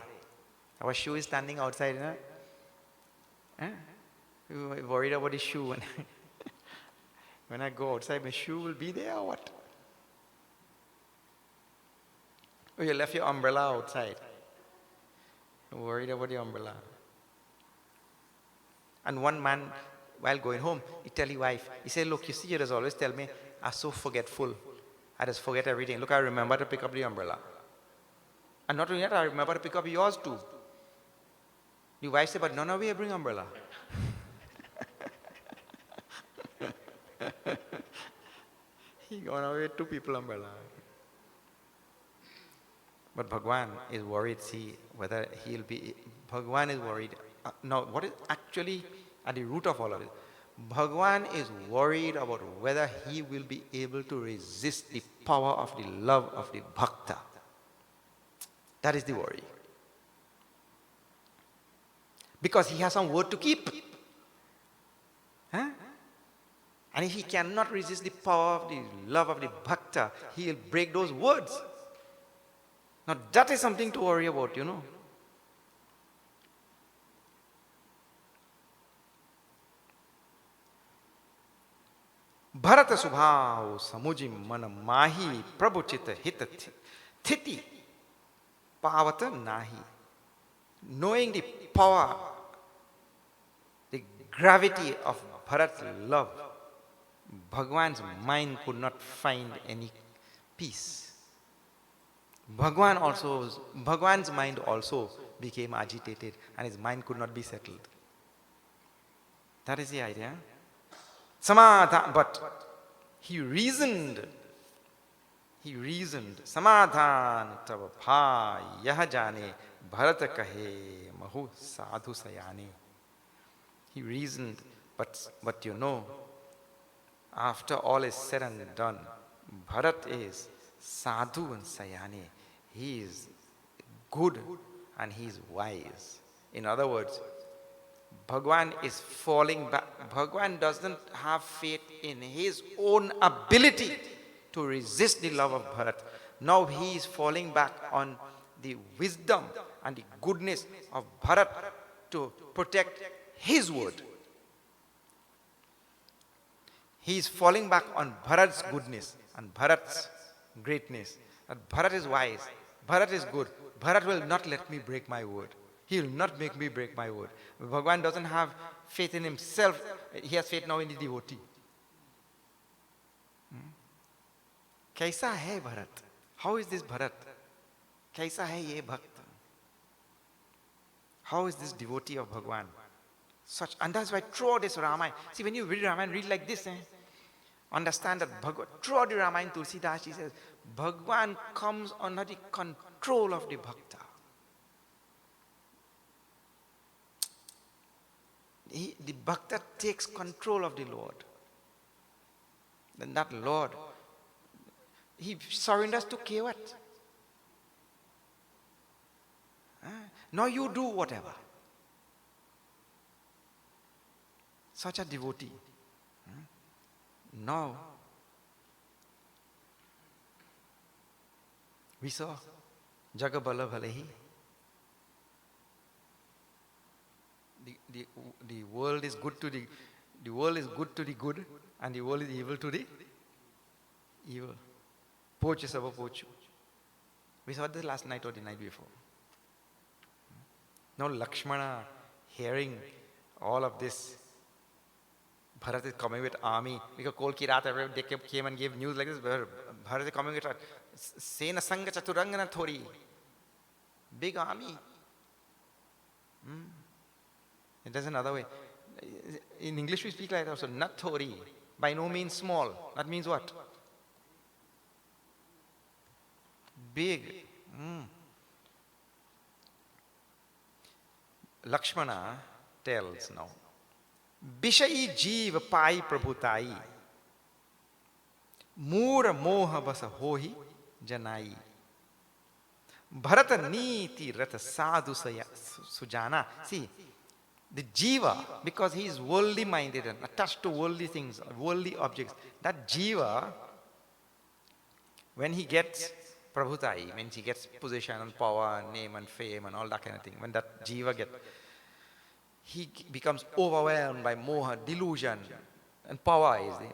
Our shoe is standing outside, na? We worried about his shoe. When I go outside, my shoe will be there or what? Oh, you left your umbrella outside. Worried about the umbrella. And one man, while going home, he tell his wife, he said, look, you see, you just always tell me, I'm so forgetful. I just forget everything. Look, I remember to pick up the umbrella. And not only that, I remember to pick up yours too. The wife said, but none of you bring umbrella. He gone away with 2 people umbrella. But Bhagwan is worried, see, whether he'll be, Bhagwan is worried. Now, what is actually at the root of all of it? Bhagwan is worried about whether he will be able to resist the power of the love of the bhakta. That is the worry. Because he has some word to keep. Huh? And if he cannot resist the power of the love of the bhakta, he will break those words. Now that is something to worry about, you know. Bharata subhao samujim mana mahi prabhuchita hita thiti pavata nahi. Knowing the power, the gravity of Bharat's love, Bhagwan's mind could not find any peace. Bhagwan's mind also became agitated and his mind could not be settled. That is the idea. Samadha, but he reasoned. Samadhan tava bha yah jane bharata kahe mahu sadhu sayane. He reasoned, but you know, after all is said and done, Bharat is sadhu and sayane. He is good and he is wise. In other words, Bhagwan is falling back. Bhagwan doesn't have faith in his own ability to resist the love of Bharat. Now he is falling back on the wisdom and the goodness of Bharat to protect his word. He is falling back on Bharat's goodness and Bharat's greatness. That Bharat is wise, Bharat is good, Bharat will not let me break my word. He will not make me break my word. Bhagwan doesn't have faith in himself, he has faith now in the devotee. कैसा है Bharat? How is this Bharat? कैसा है ये भक्त? How is this devotee of Bhagwan? Such, and that's why throughout this Ramayana, see when you read Ramayana, read like this, understand that Bhagwan, throughout the Ramayana, Tulsidas, he says, Bhagwan comes under the control of the bhakta. The bhakta takes control of the Lord. Then that Lord, he surrenders to Kevat. Now you do whatever. Such a devotee. Now, we saw Jagabala Bhalehi. The world is good to the world is good to the good, and the world is evil to the evil. Pochu sava pochu. We saw this last night or the night before. Now Lakshmana hearing all of this, Bharat is coming with army. Because Kol Ki Raat, they came and gave news like this. Bharat is coming with Sena Sangha Chaturangana Thori. Big army. There's another way. In English we speak like that also. Not Thori. By no means small. That means what? Big. Lakshmana tells now, Bishayi jeev pai prabhutai, Moor moha basa hohi janai. Bharata niti rata sadhu sujana. See, the jiva, because he is worldly minded and attached to worldly things, worldly objects, that jiva, when he gets prabhutai, when he gets position and power and name and fame and all that kind of thing, when that jiva gets, he becomes overwhelmed by moha, delusion, and power is the,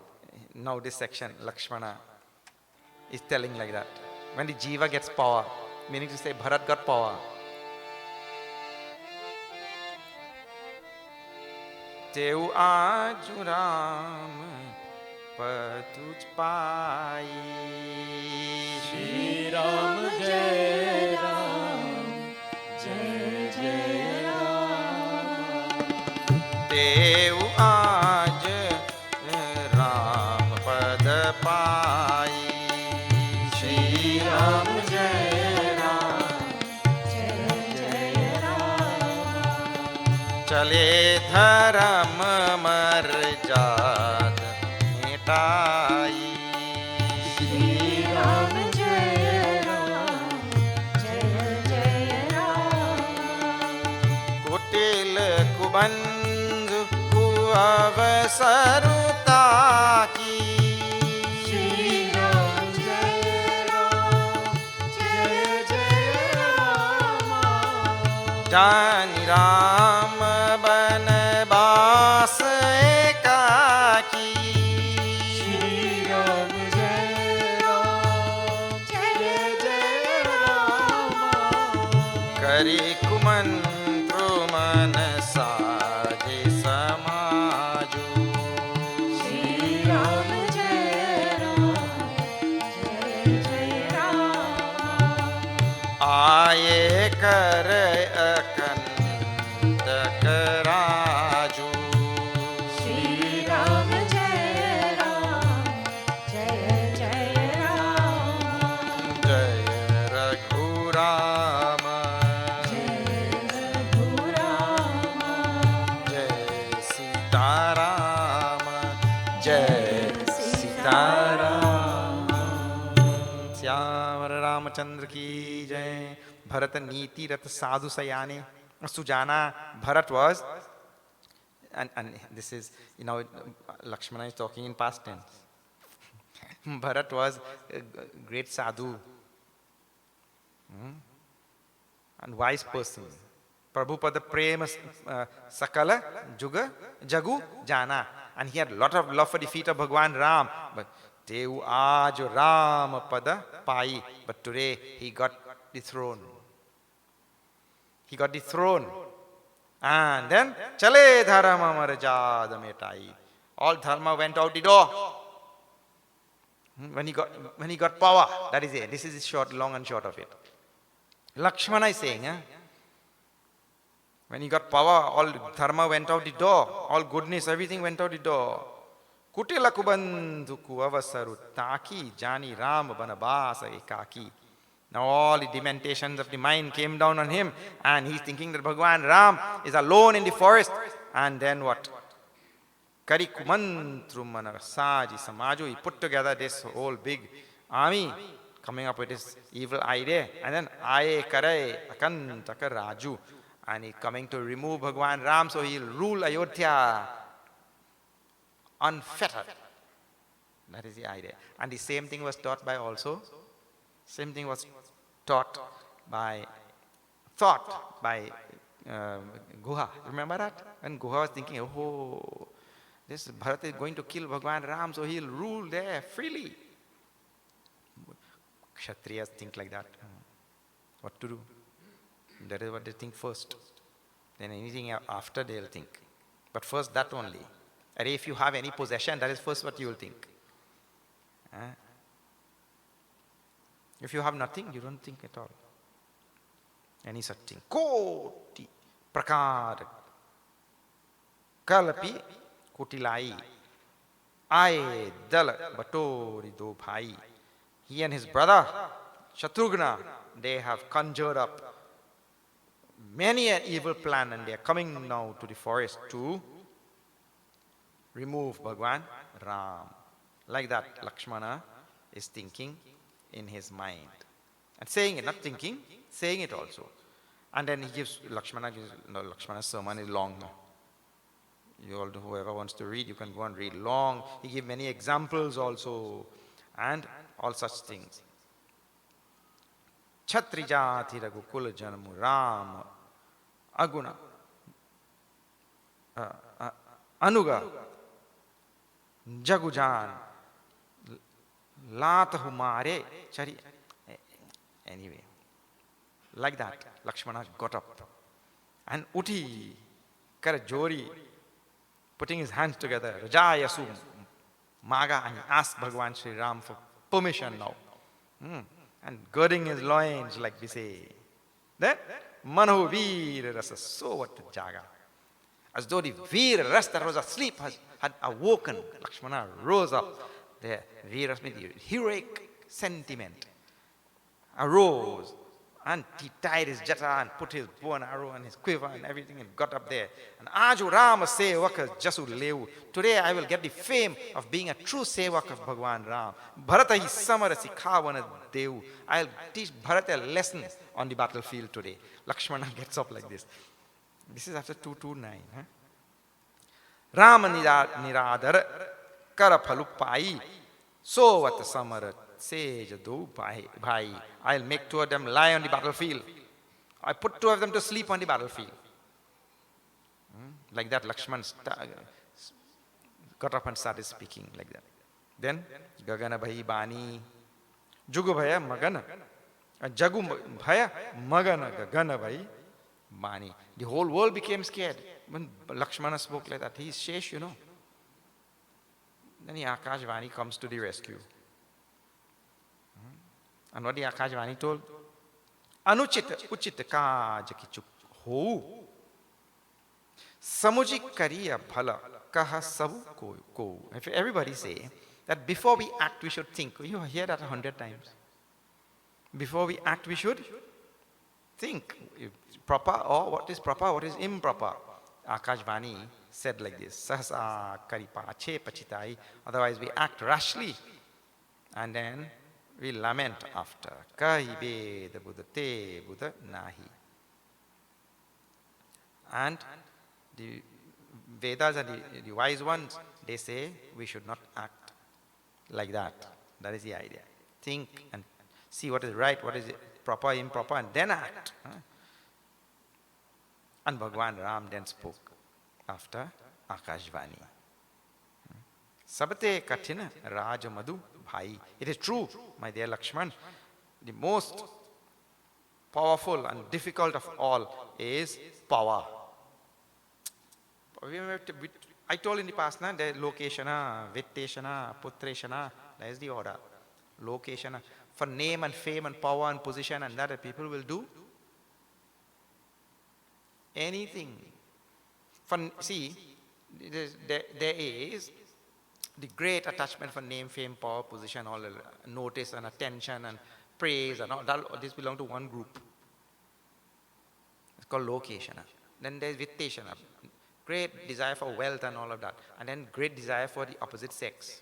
now this section, Lakshmana is telling like that. When the jiva gets power, meaning to say Bharat got power. Teu aju Ram patuj pai. Shri Ram Jai Ram, Jai Jai Ram. Teu aj Ram pad pai. Shri Ram Jai Ram, Jai Jai Ram. Chale dharam marjad mitai. Shri Ram Jai Ram, Jai Jai Ram. Kutil kubanj kuavasaruta ki. Shri Ram Jai Ram, Jai Jai Ram. Jani Ram banbas ekaki. Shri Ram Jai Ram, Jai Jai Ram. Kari kumantru man saje samaju. Shri Ram Jai Ram, Jai Jai Ram. Aaye kar akantak raju. Shri Ram Jai Ram, Jai Jai Ram. Jai Raghuram. Jai Raghuram, Jai Sitaram. Jai Sitaram. Syamar Ramachandra ki jai. Bharat niti rat sadhu sayane. Sujana, Bharat was, and this is, Lakshmana is talking in past tense. Bharat was a great sadhu. and wise person. Prabhupada prema sakala juga jagu jana. And he had a lot of love for the feet of Bhagwan Ram. But Teu aaj Ram pada pai. But today he got the throne. He got the throne. And then chale dharma marjad metai. All dharma went out the door. When he got power, that is it. This is the short, long and short of it. Lakshmana is saying, when he got power, all dharma went out the door. All goodness, everything went out the door. Kutila kubandu kuavasaru taki jani ram banabasa ekaki. Now all the dementations of the mind came down on him, and he's thinking that Bhagwan Ram is alone in the forest. And then what? Karikumantrumana Saji Samaju, he put together this whole big army, coming up with this evil idea. And then Aye Karai Akantaka Raju. And he's coming to remove Bhagwan Ram, so he'll rule Ayodhya unfettered. That is the idea. And the same thing was taught by thought by Guha. Remember that? When Guha was thinking, oh, this Bharat is going to kill Bhagwan Ram, so he'll rule there freely. Kshatriyas think like that. What to do? That is what they think first. Then anything after they'll think. But first that only. And if you have any possession, that is first what you will think. If you have nothing, you don't think at all. Any such thing. Koti prakar kalapi kutilai aye dal batori do bhai. He and his brother Shatrughna, they have conjured up many an evil plan, and they are coming now to the forest to remove Bhagwan Ram. Like that, Lakshmana is thinking in his mind. And saying it, not thinking, saying it also. And then he gives, Lakshmana's sermon is long now. You all, whoever wants to read, you can go and read long. He gives many examples also, and all such things. Chhatrijati Ragukula Janamu Ram Aguna Anuga Jagujan Latahu Mare Chari. Anyway, like that, Lakshmana got up and Uti Karajori, putting his hands together, Rajayasu Maga, and he asked Bhagwan Sri Ram for permission now. And girding his loins, like we say. Then, Mano Veer Rasa Sovat Jaga. As though the Veer Rasa that was asleep had awoken. Lakshmana rose up. The Veer Rasa, the heroic sentiment, arose. And he tied his jata and put his bow and arrow and his quiver and everything and got up there. And Aju Rama Sevaka Jasu Leu. Today I will get the fame of being a true Sevak of Bhagwan Ram. Bharata hi samara sikhavana devu. I'll teach Bharata a lesson on the battlefield today. Lakshmana gets up like this. This is after 229. Rama niradar karaphalupai sovat samara. Sejadu bhai. I'll make two of them lie on the battlefield. I put two of them to sleep on the battlefield. Like that, Lakshman got up and started speaking like that. Then, Gagana bhai bani, Jugu bhaya magana, Jagu bhaya magana, Gagana bhai bani. The whole world became scared when Lakshmana spoke like that. He is Shesh, you know. Then the Akashvani comes to the rescue. And what the Akashvani told? Anuchita uchita kajaki chuk ho. Samujik kariya bhala kaha sabu ko. If everybody say that before we act we should think. You hear that 100 times. Before we act we should think. Proper or what is proper, what is improper. Akashvani said like this. Sahasa karipache pachitai. Otherwise we act rashly. And then we lament after. Kahi the Buddha te Buddha nahi. And the Vedas and the wise ones, they say we should not act like that. That is the idea. Think and see what is right, what is proper, improper, and then act. And Bhagwan Ram then spoke after Akashvani. Sabate Kathina Raja Madhu Bhai. It is true, my dear Lakshman, the most powerful and difficult of all is power. I told in the past, na, the lokeshana, vitteshana, putreshana, that is the order. Lokeshana, for name and fame and power and position, and that people will do anything. See, there is the great attachment for name, fame, power, position, all notice and attention and praise and all that. This belongs to one group. It's called lokeshana. Then there's vitteshana, great desire for wealth and all of that. And then great desire for the opposite sex.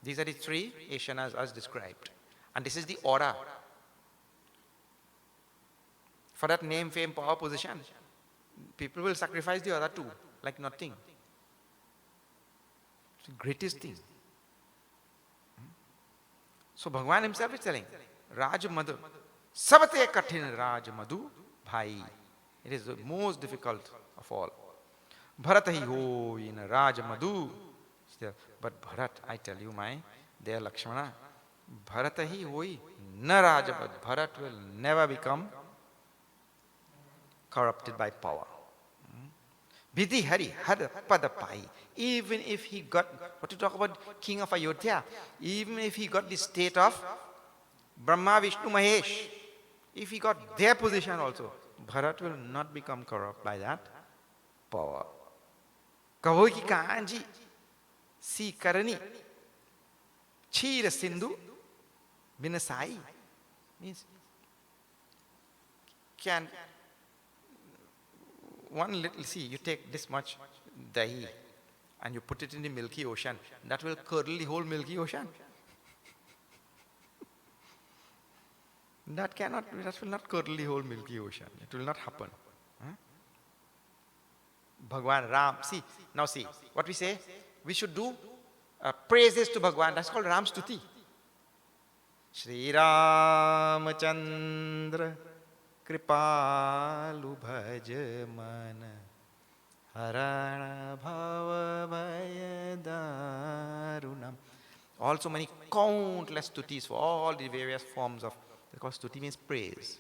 These are the three ashanas as described. And this is the order. For that name, fame, power, position, people will sacrifice the other two like nothing. It's the greatest thing. So Bhagavan himself is telling, Raj Madhu, Sabate Kathin Raj Madhu Bhai. It is the most difficult of all. Bharat hi ho in Raj Madhu. But Bharat, I tell you, my dear Lakshmana, Bharat hi hoi na Raj Madhu. Bharat will never become corrupted by power. Vidhi Hari Har Padapai. Even if he got, what to talk about King of Ayodhya, even if he got the state of Brahma, Vishnu, Mahesh, if he got their position also, Bharat will not become corrupt by that power. Kaho ki kaanji, si karani, chira sindhu, binasai. Means, can one little, see, you take this much dahi and you put it in the Milky Ocean, that will curdle the whole Milky Ocean. That will not curdle the whole Milky Ocean. It will not happen. Bhagwan Ram, see, what we say, we should do praises to Bhagwan. That's called Ram Stuti. Shri Ramachandra Kripalu Bhaj Mana Harana Bhava Darunam. Also many countless stutis for all the various forms of, because stuti means praise.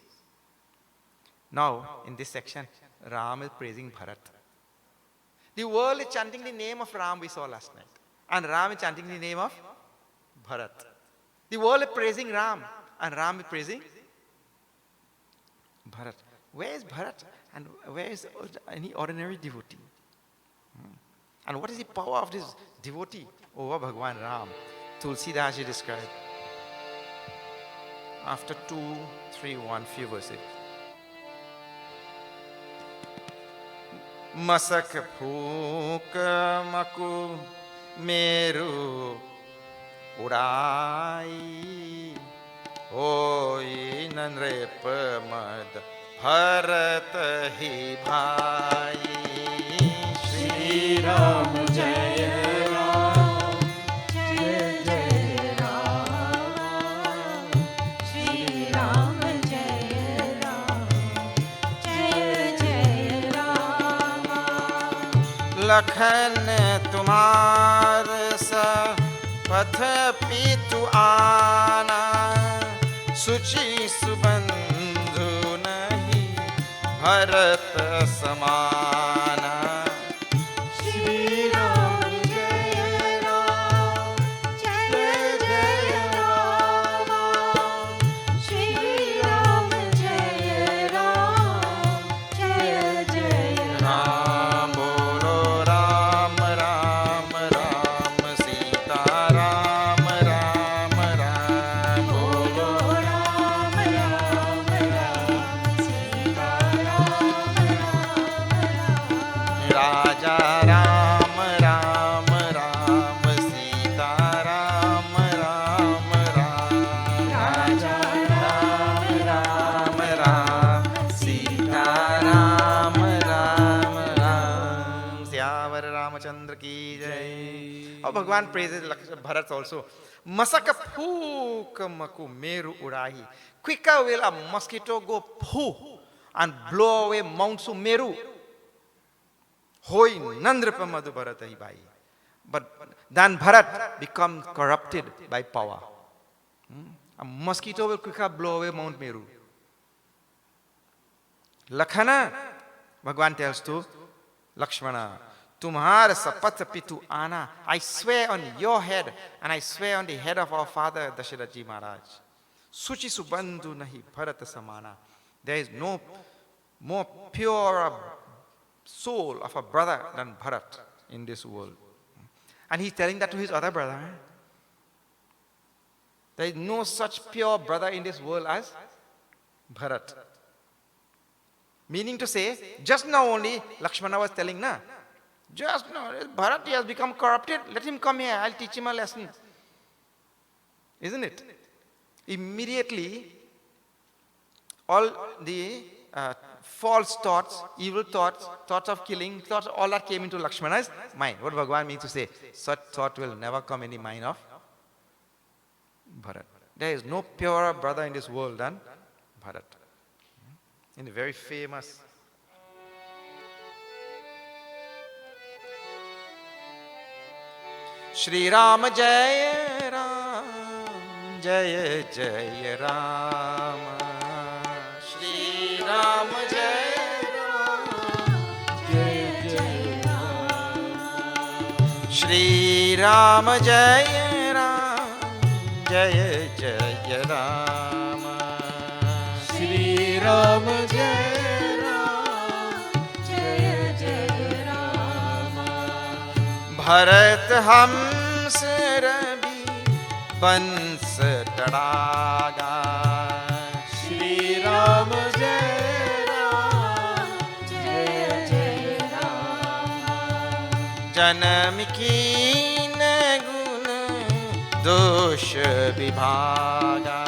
Now, in this section, Ram is praising Bharat. The world is chanting the name of Ram we saw last night. And Ram is chanting the name of Bharat. The world is praising Ram. And Ram is praising Bharat. Where is Bharat? And where is any ordinary devotee? And what is the power of this devotee over Bhagwan Ram? Tulsidas described. After 2, 3, 1, few verses. Masak phuk maku meru udai oi nanre pamad bharat hi bhai. Shri Ram Jaya Ram Jaya Jaya Ram Shri Ram Jaya Ram Jaya Jaya Ram Lakhan तुम्हार सा पथ पीतु आना सुचि सुबंधु नहीं भरत समाना. Shri Ram Jaya Ram Jaya Jaya Ram Shri Ram Jaya Ram Jaya Jaya Ram बोलो राम राम राम सीता राम राम राम बोलो Ram Ram Ram Sita Ram Ram Ram Raja Ram Ram Ram Sita Ram Ram Ram Raja Ram Ram Ram Sita Ram Ram Ram. Syavar Ramachandra ki jai. Oh, Bhagwan praises Bharat also. Masaka phuk maku meru urahi. Quicker will a mosquito go poo and blow away Mount Sumeru. Hoi Nandrapa Madhu Bharata hi bhai. But then Bharat becomes corrupted by power. A mosquito will quickly blow away Mount Meru. Lakhana, Bhagwan tells to Lakshmana, Tumhar sapat pitu ana. I swear on your head and I swear on the head of our father Dasharath Maharaj. Suchi subandhu nahi bharata samana. There is no more pure soul of a brother than Bharat in this world. And he's telling that to his other brother. There is no such pure brother in this world as Bharat. Meaning to say, just now only Lakshmana was telling, na, just now, Bharat has become corrupted, let him come here, I'll teach him a lesson. Isn't it? Immediately, all the false thoughts, evil thoughts, thoughts of killing, thoughts, all that came into Lakshmana's mind. What Bhagavan means to say, such thought will never come in the mind of Bharat. There is no purer brother in this world than Bharat. In the very famous Shri Ram Jaya Ram Jaya Jaya Ram Shri Ram Jaya Ram Jaya Jaya Ram Shri Ram Jaya Ram Jaya Jaya Ram Shri Ram Jai Ram Jaya Jaya Rama. Bharat Hams Rabi Bans Tadaga Shri Ram Jai Ram Jaya Jaya Rama. Janam Keen Gun Dosh Vibhaga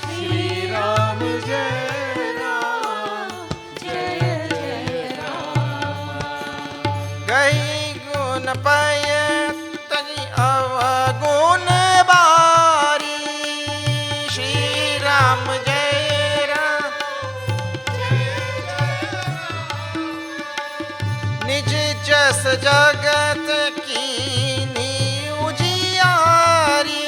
Shri Ram Jai Ram Jaya Jaya Rama. Gai Gun Payat Taji Avagun Bari Shri Ram Jai Ram निज जस जगत कीनी उजियारी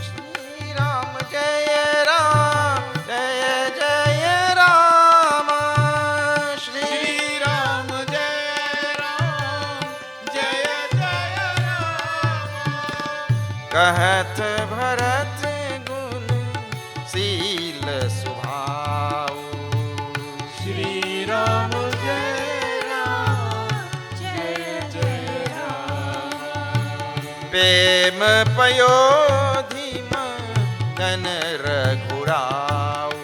श्री राम जय राम जय जय राम श्री राम जय राम जय जय राम कहत भरत गुण शील सुभाऊ श्री राम जय राम जय जय राम प्रेम पयोधि मगन रघुराऊ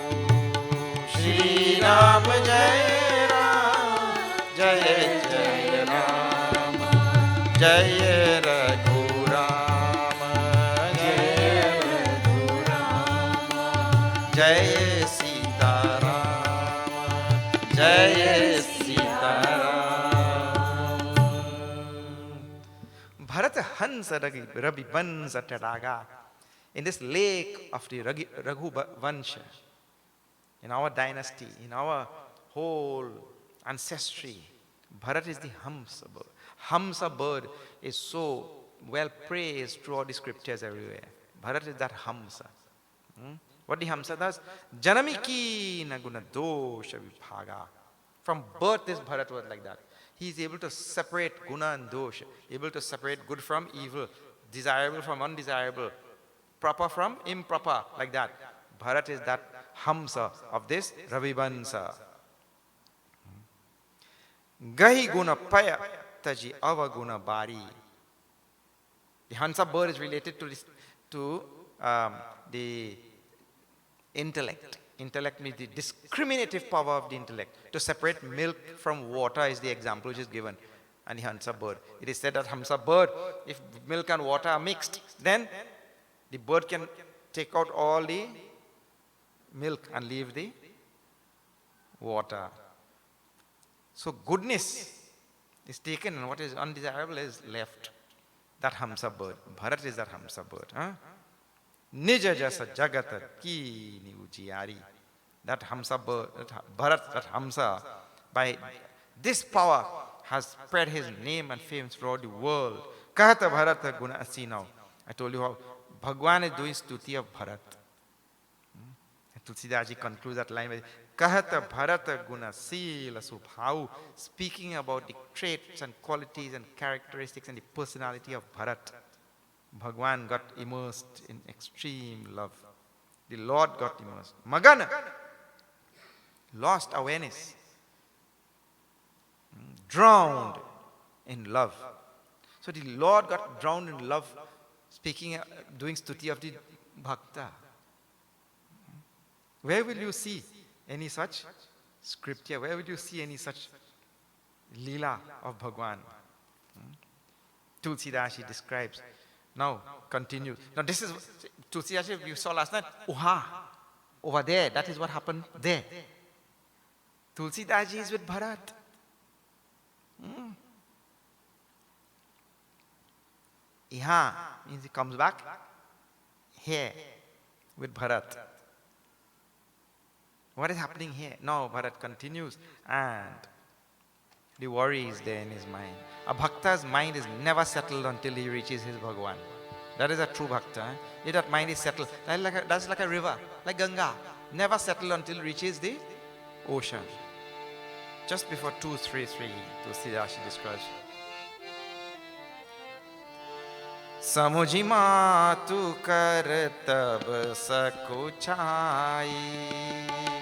श्री राम जय राम जय जय राम जय रघुराम जय रघुराम जय सीताराम जय Sitaram Bharat Hans Rabi Bansa Tadaga. In this lake of the Raghu Vansha, in our dynasty, in our whole ancestry, Bharat is the Hamsa bird. Hamsa bird is so well praised throughout the scriptures everywhere. Bharat is that Hamsa. What the Hamsa does? Janamiki Naguna Dosha Vibhaga. From birth, this Bharat was like that. He is able to separate guna and dosha, able to separate good from evil, desirable from undesirable, proper from improper, like that. Bharat is that Hamsa of this Ravivansa. Gahi guna paya taji avaguna bari. The Hansa bird is related to, the intellect. Intellect means the discriminative power of the intellect. To separate milk from water is the example which is given. And the Hamsa bird. It is said that Hamsa bird, if milk and water are mixed, then the bird can take out all the milk and leave the water. So goodness is taken and what is undesirable is left. That Hamsa bird. Bharat is that Hamsa bird. Huh? Nija jasa jagat kini ujiari. That Hamsa, Bharat, that Hamsa, by this power has spread his name and fame throughout the world. Kahata Bharata Guna. See now, I told you how Bhagwan is doing stuti of Bharat. Tulsidas ji concludes that line with Kahata Bharata Guna Sila Subhau, speaking about the traits and qualities and characteristics and the personality of Bharat. Bhagwan got immersed in extreme love. The Lord got immersed. Magana lost awareness, drowned in love. So the Lord got drowned in love, speaking, doing stuti of the Bhakta. Where will you see any such scripture? Where will you see any such Leela of Bhagwan? Tulsidas describes. Now, continue. Now, this is Tulsidas we saw last night. Uha, over there. That is what happened there. Tulsidas is with Bharat. Iha means he comes back here with Bharat. What is happening here? Now Bharat continues and the worry is there in his mind. A bhakta's mind is never settled until he reaches his Bhagwan. That is a true bhakta. If that mind is settled, that's like a river, like Ganga. Never settled until it reaches the ocean. Just before 233, Tulsidas describes. Samujhi matu kar tab sakuchai.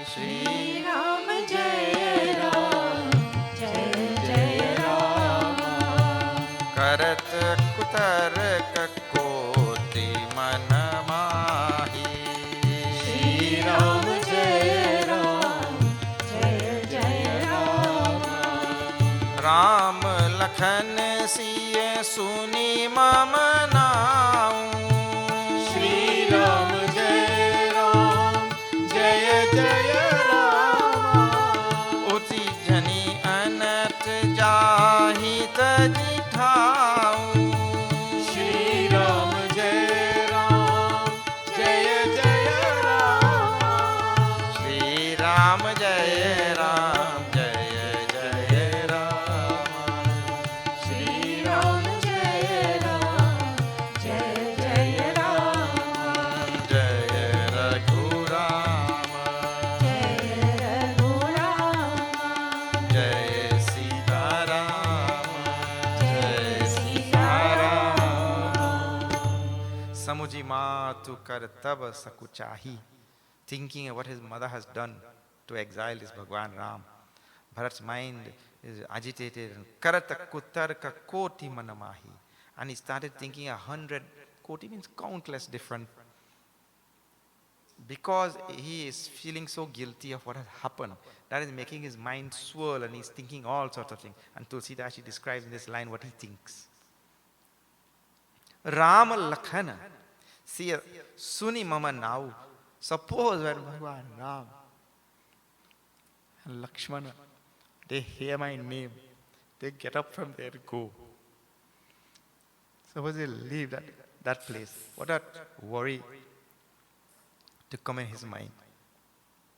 Shri Ram Jai Ram, Jai Jai Ram. Karat kutar kakoti man mahi. Shri Ram Jai Ram, Jai Jai Ram. Ram Lakhan siye suni mama naau. Shri Ram Jai Ram, Jai Jai Ram. Uti jani anat jahi taji thau. Shri Ram Jai Ram, Jai Jai Ram. Shri Ram Jai Ram, Jai Jai Ram. Shri Ram Jai Ram, Jai Jai Ram. Jai Raghu Ram, Jai Raghu Ram. Jai Sita Ram, Jai Sita Ram. Samuji matu kar tab sakuchahi. Thinking of what his mother has done to exile this Bhagwan Ram. Bharat's mind is agitated. Karata kutarka koti manamahi. And he started thinking 100, koti means countless different. Because he is feeling so guilty of what has happened, that is making his mind swirl and he's thinking all sorts of things. And Tulsidas describes in this line what he thinks. Ram Lakhana, see, Suni Mama now. Suppose when Bhagwan Ram and Lakshmana, they hear my name, they get up from there to go. Suppose they leave that place. What a worry to come in his mind.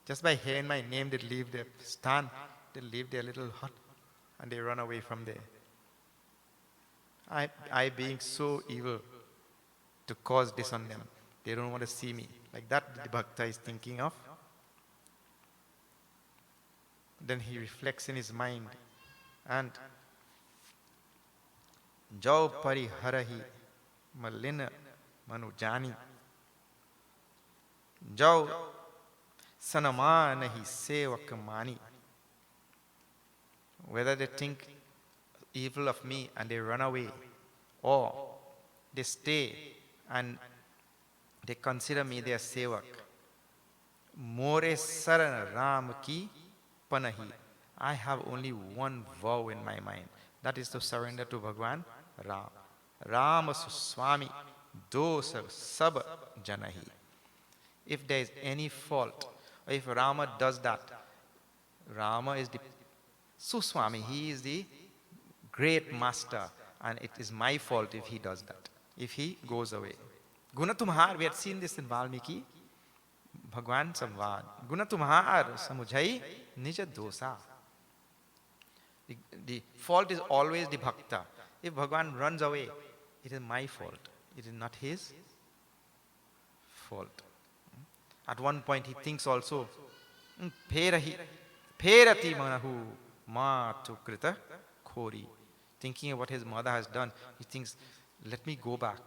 Just by hearing my name, they leave their stand, they leave their little hut, and they run away from there. I being so evil to cause this on them. They don't want to see me. Like that the bhakta is thinking of. Then he reflects in his mind and Jau pariharahi malina manujani. Jau sanamanahi sevakamani. Whether they think evil of me and they run away, or they stay and they consider me their sevak. More saran Ram ki panahi. I have only one vow in my mind. That is to surrender to Bhagwan Ram. Ram Suswami dosa sab janahi. If there is any fault, or if Rama does that, Rama is the Suswami, he is the great master, and it is my fault if he does that, if he goes away. Guna tumhar, we had seen this in Valmiki, Bhagwan Samvad. Guna tumhar samujhai nija dosa. The fault is always the bhakta. If Bhagwan runs away, it is my fault. It is not his fault. At one point he thinks also, Pherahi, Pherati manahu ma tu krita khori. Thinking of what his mother has done, he thinks, let me go back.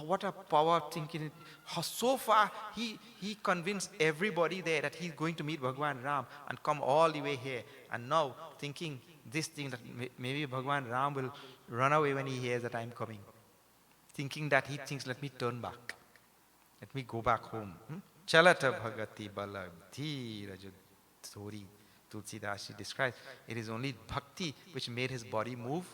What a power of thinking. How so far he convinced everybody there that he's going to meet Bhagwan Ram and come all the way here. And now thinking this thing that maybe Bhagwan Ram will run away when he hears that I'm coming. Thinking that he thinks, let me turn back. Let me go back home. Chalata bhagati bala dhira thori. Tulsidas describes, it is only bhakti which made his body move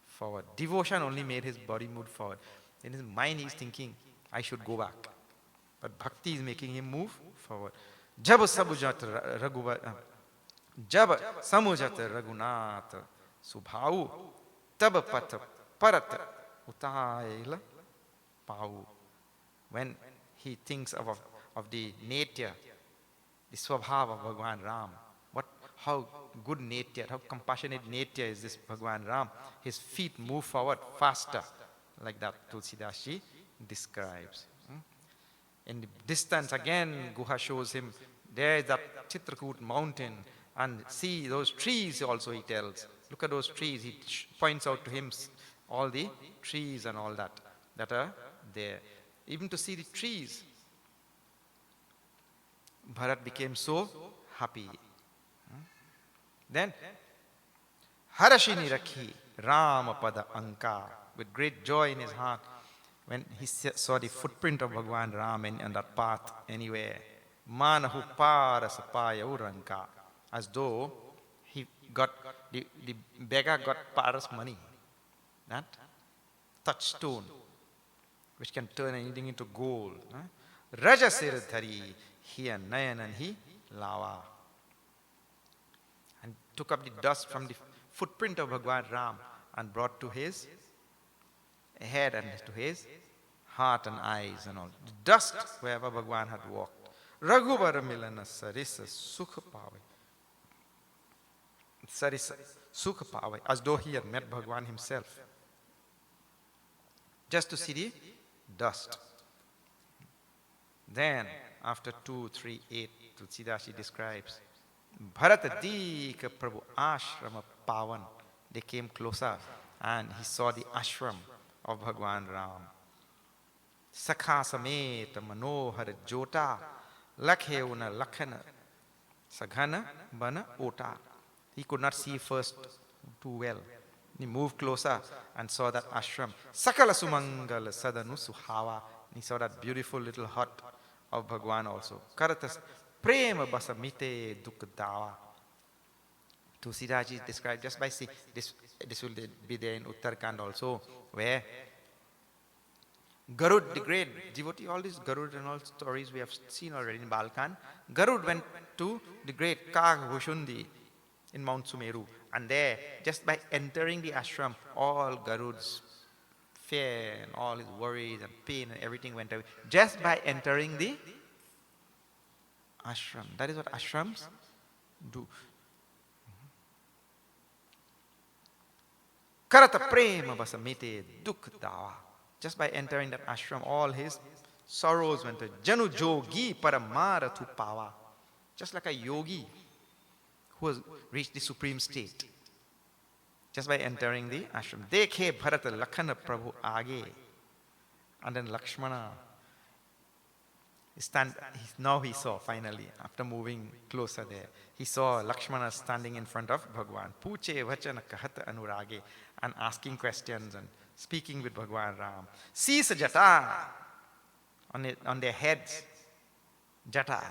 forward. Devotion only made his body move forward. In his mind he's thinking, I should go back. But bhakti is making him move forward. Jab samujat raghunath subhau tab pat parat utaila pau. When he thinks of the nature, the swabhava of Bhagwan Ram, how good nature, how compassionate nature is this Bhagwan Ram. His feet move forward faster, like that Tulsidas ji describes. In the distance again, Guha shows him, there is that Chitrakoot mountain, and see those trees also, he tells. Look at those trees. He points out to him all the trees and all that are there. Even to see the trees, Bharat became so happy. Then, Harashini Rakhi Rama Pada Anka, with great joy in his heart, when he saw the footprint of Bhagwan Ram on that path anywhere, Manahu Parasapaya Uranka, as though he got, the beggar got Paras money, that touchstone, which can turn anything into gold. Rajasir Dhari, he and Nayan and he Lava. And took up the dust from the footprint of Bhagwan Ram and brought to his head and to his heart and eyes and all. The dust wherever Bhagwan had walked. Raghubara milana sarisa sukha pavai. Sarisa sukha pavai. As though he had met Bhagwan himself. Just to see the dust. Then, after 2, 3, 8, Tulsidas describes, Bharata Dika Prabhu Ashrama Pavan. They came closer and he saw the ashram of Bhagwan Ram. Sakha Sameta Manohara Jota Lakheuna Lakhana Saghana Bana Ota. He could not see first too well. He moved closer and saw that ashram. Sakala Sumangala Sadanu Suhava. He saw that beautiful little hut of Bhagwan also. Karatas Prema Basamite Dukadawa. Tulsidas is described just by see this will be there in Uttarakhand also, where Garud, the great devotee, all these Garud and all stories we have seen already in Balkan. Garud went to the great Kag Bhushundi in Mount Sumeru, and there, just by entering the ashram, all Garud's fear and all his worries and pain and everything went away. Just by entering the ashram. That is what ashrams do. Karata prema basamite dukh dawa. Just by entering that ashram, all his sorrows went away. Janu jogi paramara tu pava. Just like a yogi who has reached the supreme state. Just by entering the ashram. Dekhe Bharata Lakhana Prabhu Age. And then Lakshmana. Now he saw finally, after moving closer there, he saw Lakshmana standing in front of Bhagwan. Puche vachana kahata anurage. And asking questions and speaking with Bhagwan Ram. Sisa jata. On their heads. Jata.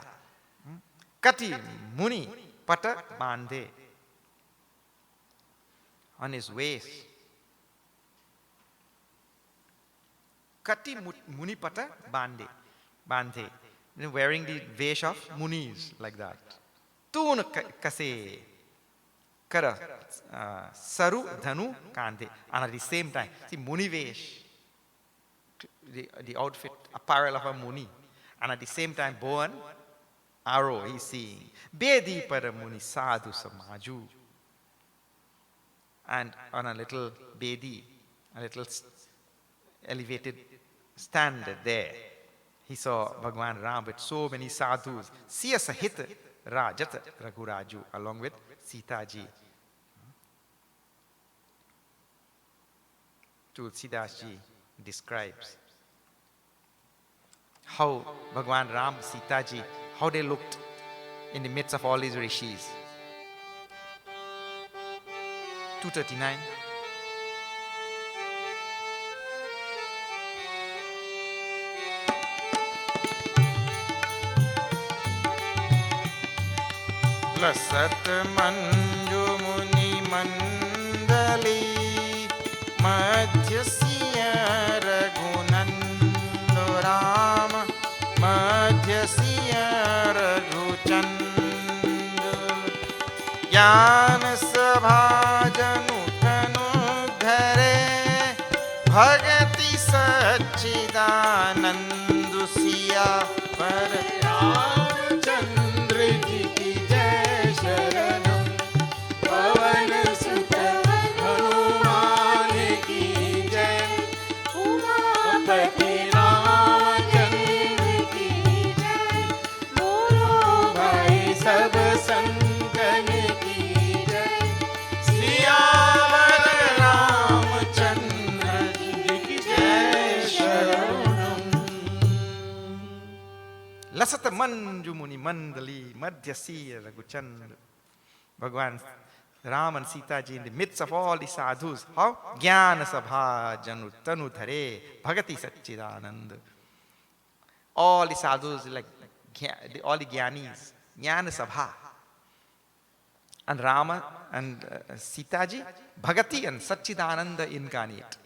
Kati muni pata bande. On his waist. Kati munipata bande. Bande. Wearing the vesh of munis like that. Tun kase. Kara. Saru dhanu kande. And at the same time, see muni vesh. the outfit, apparel of a muni. And at the same time, bow and arrow, he's seeing. Bedi para muni sadhu samaju. And on a little bedi, a little elevated stand there, he saw Bhagwan Ram with so many sadhus. Siya sahit Rajat Raghuraju, along with Sita ji. Tulsidas ji describes how Bhagwan Ram, Sita ji, how they looked in the midst of all these rishis. 239. लसत Manju मुनि मंडली मध्य सिय रघुनंद राम मध्य सिय रघुचंद ज्ञान सभा जनु तनु धरे भगति सच्चिदानंद सिया पर रामचंद्र जी की जय शरणम पवन सुत हनुमान की जय उमापति रामचंद्र की जय बोलो भाई सब संतन की जय सियावर रामचंद्र जी की जय शरणम लसत मंजु मुनि मंडली मध्य सिय रघुचंद्र Bhagwan Ram and Sita ji in the midst of all the sadhus. How? Jnana sabha janu tanu dhare bhagati satchidanand. All the sadhus, like all the jnanis, jnana sabha. And Rama and Sita ji, bhagati and satchidananda incarnate.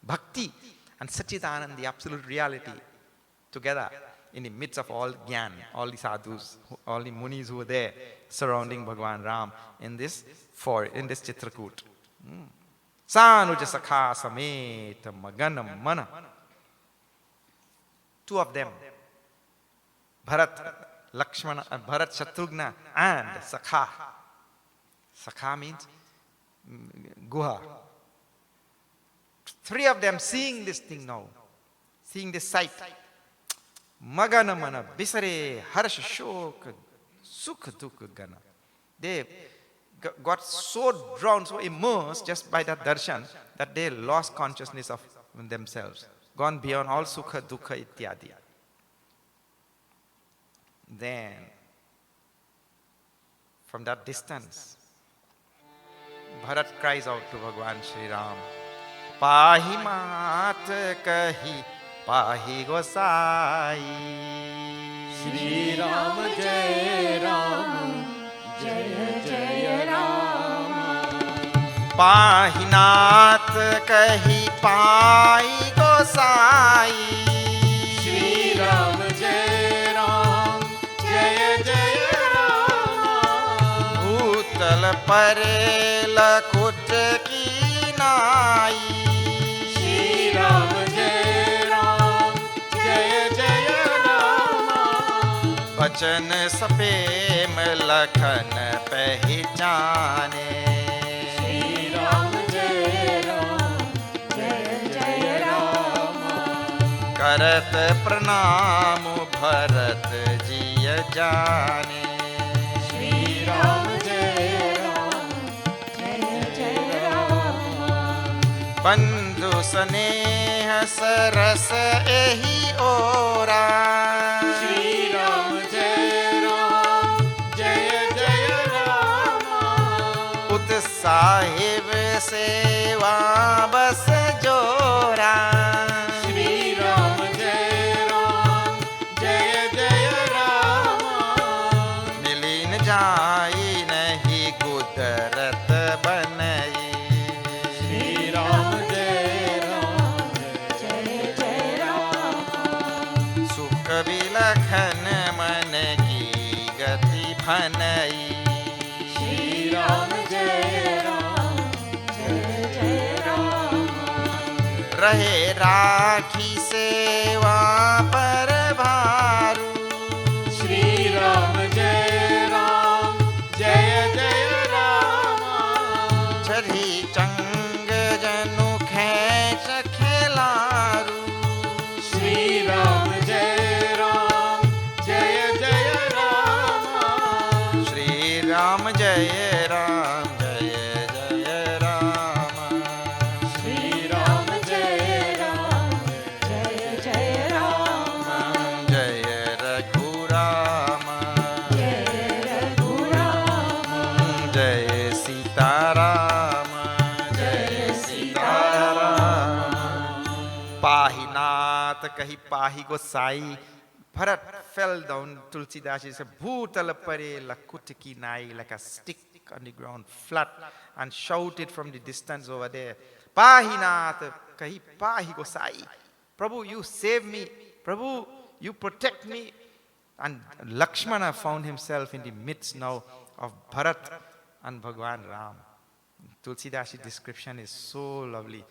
Bhakti and satchidananda, the absolute reality, together in the midst of all jnana, all the sadhus, all the munis who were there surrounding Bhagwan Ram in this Chitrakoot. Sanuja Sakha Sameta Maganam Mana. Two of them, Bharat Lakshmana, Bharat Shatrugna and Sakha. Sakha means Guha. Three of them seeing this thing now, seeing this sight. Magana mana bisare harsha shok sukha dukha gana. They got so drowned, so immersed just by that darshan that they lost consciousness of themselves, gone beyond all sukha dukha ityadi. Then, from that distance, Bharat cries out to Bhagwan Shri Ram, Pahi mat kahi Pahi Gosai. Shri Ram Jai Ram Jai Jai Ram Pahi Nath Kahi Pai Gosai. Shri Ram Jai Ram Jai Jai Ram Bhutal Pare Lakhut Ki Nai. Shri Ram बचन सपेम लखन पहचाने. Shri Ram Jai Ram Jai Jai Ram करत प्रणाम भरत जिय जाने. Shri Ram Jai Ram Jai Jai Ram बंधु स्नेह सरस एहि ओरा. Shri Ram Jai Ram Jai Jai Ram Sahib सेवा बस जोरा. श्री राम जय जय राम मिलीन जाई नहीं कुदरत बनई. श्री राम जय जय राम सुख विलखन मन की गति फनई. श्री राम जय राम रहे राखी सेवा पर भारू। श्री राम जय राम जय जय राम। चढ़ी चंग जनु खेच खेलारू। श्री राम जय राम जय जय राम। श्री राम जय राम जय जय राम। श्री राम जय राम जय जय राम। जय रघुराम जय रघुराम जय सीताराम जय सीताराम। पाहिनाथ कही पाही गोसाई। Bharat fell down, Tulsidas said, Bhutal pare lakut ki nai, like a stick on the ground, flat, and shouted from the distance over there, Pahinath, kahi pahi gosai. Prabhu, you save me. Prabhu, you protect me. And Lakshmana found himself in the midst now of Bharat and Bhagwan Ram. Tulsidas' description is so lovely.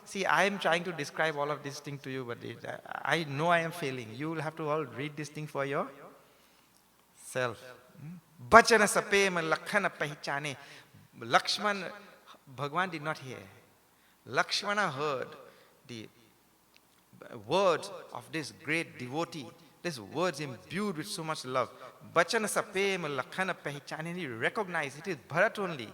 See, I am trying to describe all of this thing to you, but I know I am failing. You will have to all read this thing for yourself. Bachana sapem lakhana pahichane. Lakshman, Bhagwan did not hear. Lakshmana heard the words of this great devotee. These words imbued with so much love. Bachana sapem lakhana pahichane. And he recognized it is Bharat only.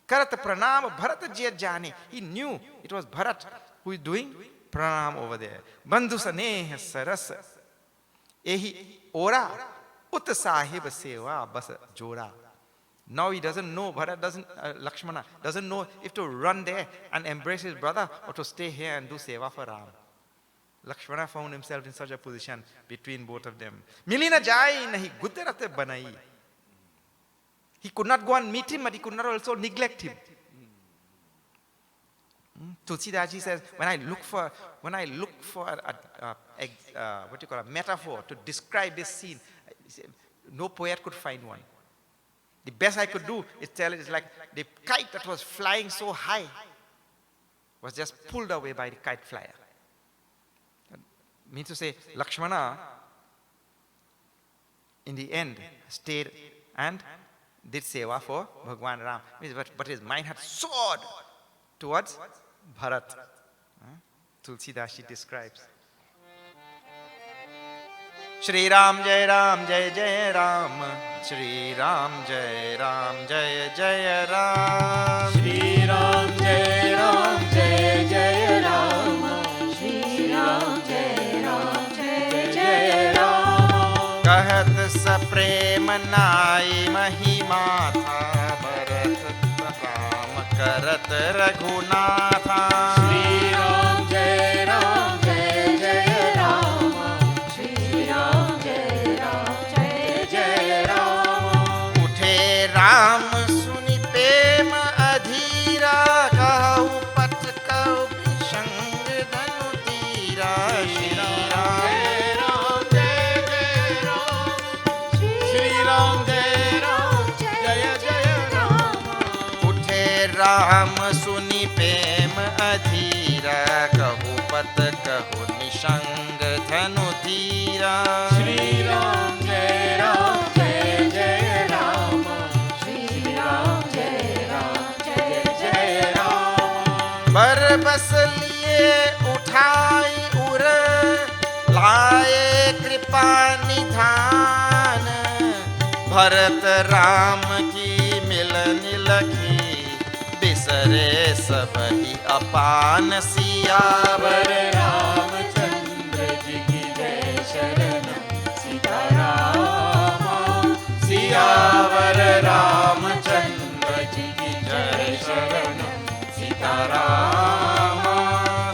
Karat pranam Bharat jya jane. He knew it was Bharat who is doing pranam over there. Bandhu saneh saras. Ehi ora ut sahib seva bas jora. Now he doesn't know, Lakshmana doesn't know if to run there and embrace his brother or to stay here and do seva for Ram. Lakshmana found himself in such a position between both of them. Milina jai nahi gudarate banai. He could not go and meet him, but he could not also neglect him. Tulsidas says, when I look for a metaphor to describe this scene, no poet could find one. The best I could do is tell it is like the kite that was flying so high was just pulled away by the kite flyer. Means to say, Lakshmana, in the end, stayed and did seva for Bhagwan Ram. But his mind had soared towards Bharat. Tulsidas describes. Shri Ram Jai Ram Jai Jai Ram. Shri Ram Jai Ram Jai Jai Ram. Shri Ram Jai Ram Jai Jai Ram. Shri Ram Jai Ram Jai Jai Ram. Kahat sa prem nai mahima tha. Bharat Ram karat raghunatha. Shri Ram Jai Ram Jai Jai Ram. Shri Ram Jai Ram Jai Jai Ram. Uthe Ram suni prem adhira. Kahu pat kahu bishang dhanu tira. Shri Ram Ram सुनि प्रेम अधीरा कहु पत कहु निशंग धनु धीरा श्री राम जय जय राम श्री राम जय जय राम बर बस लिए उठाई उर लाए कृपा निधान भरत राम की मिलन लखी बिसरे सबहि अपान सियावर रामचंद्र जी की जय शरण सीताराम सियावर रामचंद्र जी की जय शरण सीताराम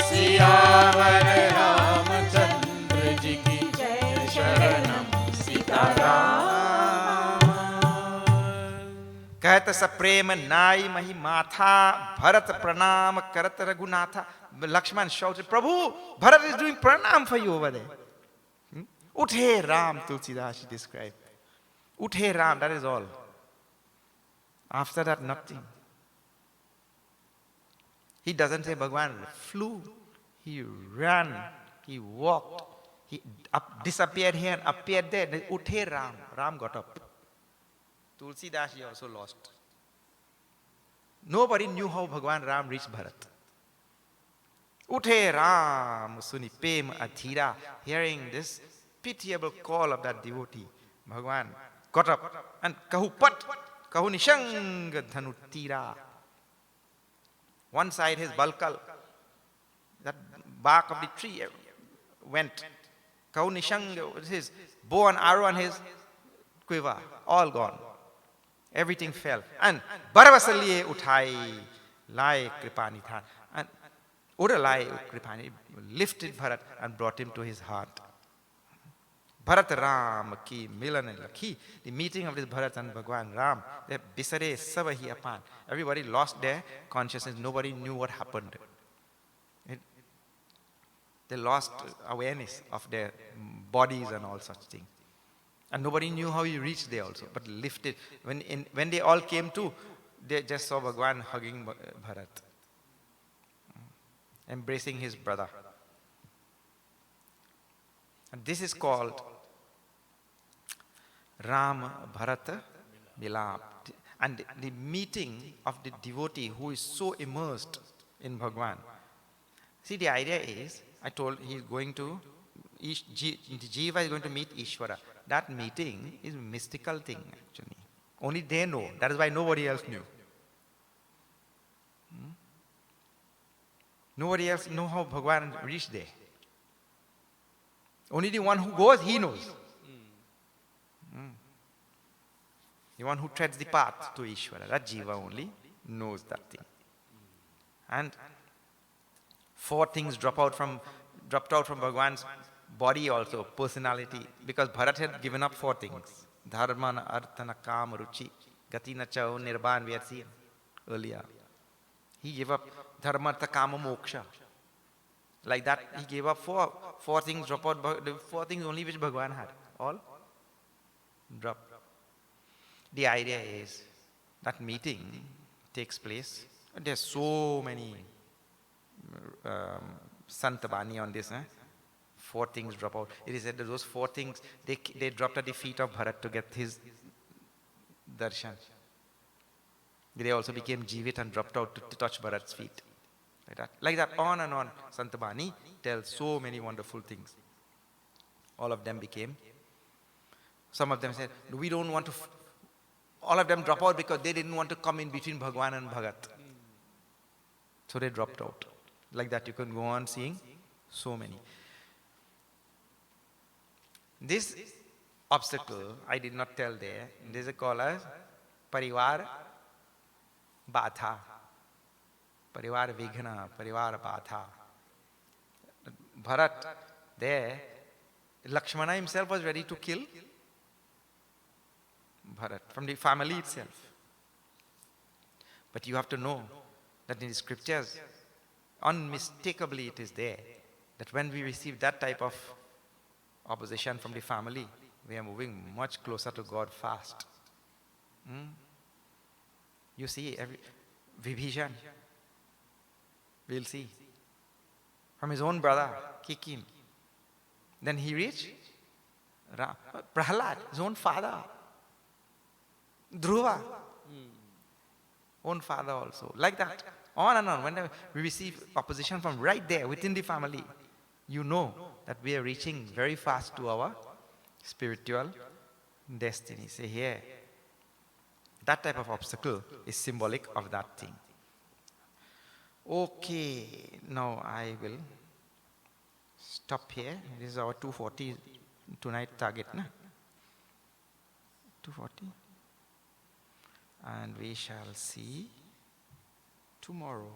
सियावर रामचंद्र जी की जय शरण सीताराम कहत सप्रेम नाई मही माथा भरत प्रणाम करत Raghunatha Lakshman shouted, Prabhu, Bharat is doing pranam for you over there. Uthe Ram, Tulsidas described. Uthe Ram, that is all. After that, nothing. He doesn't say Bhagwan flew. He ran He walked. He disappeared here and appeared there. Uthe Ram. Ram got up. Tulsidas he also lost. Nobody knew how Bhagwan Ram reached Bharat. Uthe Ram suni pem adhira. Hearing this pitiable call of that devotee, Bhagwan got up and kahu pat, kahu nishang dhanu tira. One side his balkal, that bark of the tree went. Kahu nishang, his bow and arrow and his quiver, all gone. Everything fell. And Baravasaliye uthai lai kripani tha. And Udalai kripani lifted Bharat and brought him to his heart. Bharat Ram ki milan and lakhi. The meeting of this Bharat and Bhagwan Ram, they bisare savahi apan. Everybody lost their consciousness. Nobody knew what happened. They lost awareness of their bodies and all such things. And nobody knew how he reached there also, but lifted. When they all came to, they just saw Bhagwan hugging Bharat, embracing his brother. And this is called Ram Bharata Milap. And the meeting of the devotee who is so immersed in Bhagwan. See, the idea is, I told he's going to, Jiva is going to meet Ishvara. That meeting is a mystical thing actually. Only they know. That is why nobody else knew. Nobody else knows how Bhagwan reached there. Only the one who goes, he knows. The one who treads the path to Ishvara, that Jiva only knows that thing. And 4 things dropped out from Bhagwan's body also, personality, because Bharat had given up 4 things. Dharma, arthana, kama, ruchi, gatina, chau, nirban, we had seen earlier. He gave up dharma, artha, kama, moksha. Like that, he gave up 4 things, drop out, the 4 things only which Bhagwan had. All drop. The idea is that meeting takes place. There's so many Santabani on this. 4 things drop out. It is said that those 4 things, they dropped at the feet of Bharat to get his darshan. They also became Jivit and dropped out to touch Bharat's feet. Like that, on and on. Santabani tells so many wonderful things. All of them became. Some of them said, we don't want to. All of them drop out because they didn't want to come in between Bhagwan and Bhagat. So they dropped out. Like that, you can go on seeing so many. This obstacle, I did not tell there. This is called as Parivar Batha. Parivar Vighna, Parivar Batha. Bharat, there, Lakshmana himself was ready to kill Bharat from the family itself. But you have to know that in the scriptures, unmistakably it is there that when we receive that type of opposition from the family, we are moving much closer to God fast. You see, Vibhishan, we'll see, from his own brother, Kikin. Then he reached Prahlad, his own father. Dhruva, own father also. Like that, on and on. Whenever we receive opposition from right there within the family, you know that we are reaching very fast to our spiritual destiny. Say here, that type of obstacle is symbolic of that thing. Okay, now I will stop here. This is our 2:40 tonight target, na? 2:40. And we shall see tomorrow.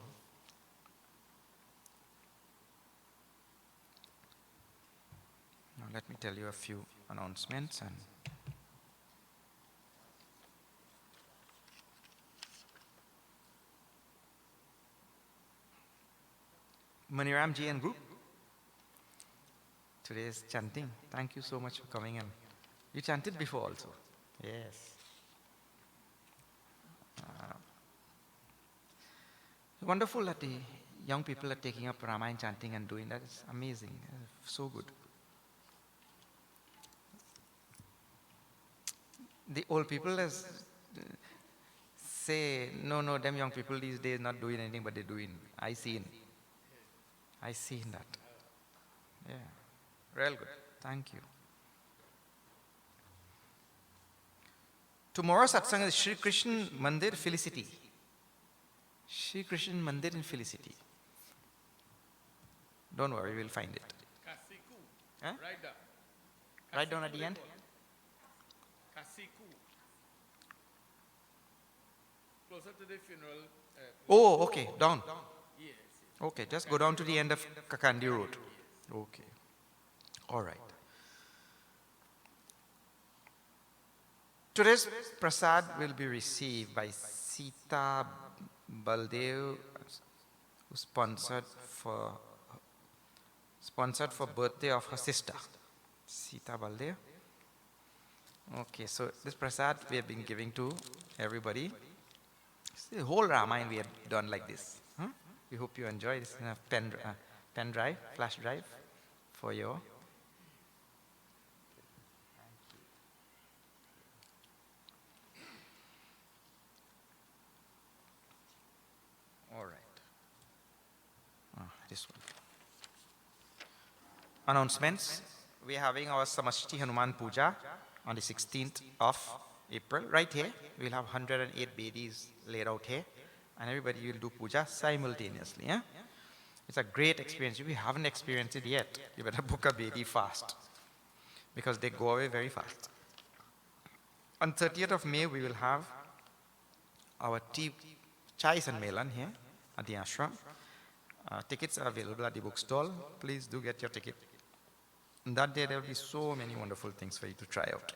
Now let me tell you a few announcements. And Maniram Ji and group, today's chanting. Thank you so much for coming in. You chanted before also. Yes. Wonderful that the young people are taking up Ramayana chanting and doing that. It's amazing. So good. The old people say, no, them young people these days not doing anything, but they're doing. I seen that. Yeah, real good. Thank you. Tomorrow's satsang is Shri Krishna Mandir Felicity. Shri Krishna Mandir in Felicity. Don't worry, we'll find it. Kasiku. Huh? Right down. Right down at the end. Kasiku. Closer to the funeral. Oh, okay, down. Yes. Okay, just go down to the end of Kakandi Road. Okay. All right. Today's prasad will be received by Sita Baldev, who sponsored for birthday of her sister, Sita Baldev. Okay, so this prasad we have been giving to everybody. The whole Ramayana we have done like this. Huh? We hope you enjoy this in a pen drive, flash drive for your. All right. This one. Announcements. We are having our Samashti Hanuman Puja on the 16th of April. Right here, we will have 108 Bedis laid out here, and everybody will do puja simultaneously. Yeah? It's a great experience. If you haven't experienced it yet, you better book a Bedi fast, because they go away very fast. On 30th of May, we will have our tea, chai Melan here at the ashram. Tickets are available at the bookstall. Please do get your ticket. On that day, there will be so many wonderful things for you to try out.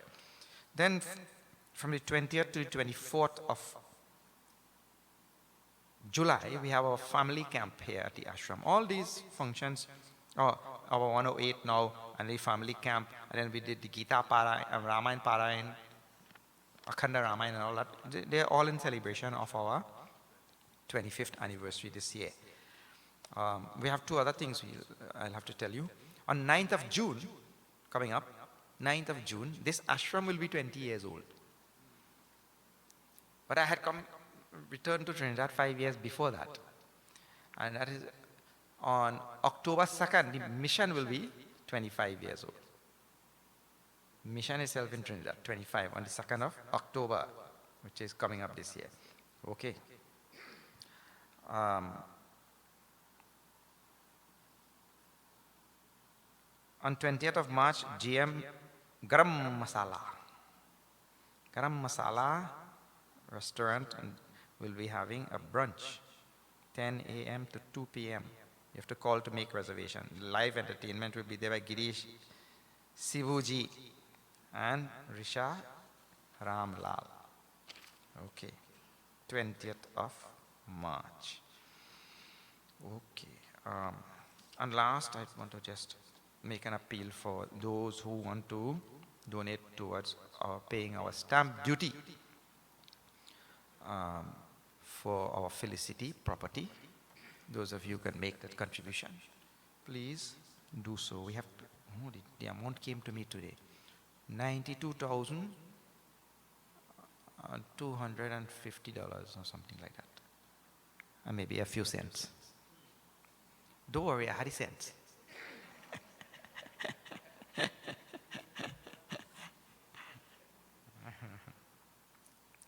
Then, from the 20th to the 24th of July, we have our family camp here at the ashram. All these functions, our 108 now, and the family camp, and then we did the Gita Parayan, Ramayana Parayan, Akhanda Ramayana and all that. They're all in celebration of our 25th anniversary this year. We have two other things I'll have to tell you. On 9th of June, coming up, 9th of June, this ashram will be 20 years old. But I had returned to Trinidad 5 years before that. And that is on October 2nd, the mission will be 25 years old. Mission itself in Trinidad, 25, on the 2nd of October, which is coming up this year. Okay. On 20th of March, GM Garam Masala. Garam Masala restaurant and will be having a brunch, 10 a.m. to 2 p.m. You have to call to make reservation. Live entertainment will be there by Girish Sivuji and Risha Ramlal. Okay, 20th of March. Okay, and last I want to just make an appeal for those who want to donate towards paying our stamp duty for our Felicity property. Those of you can make that contribution. Please do so. We have, the amount came to me today, $92,250 or something like that. And maybe a few cents. Don't worry, I had the cents.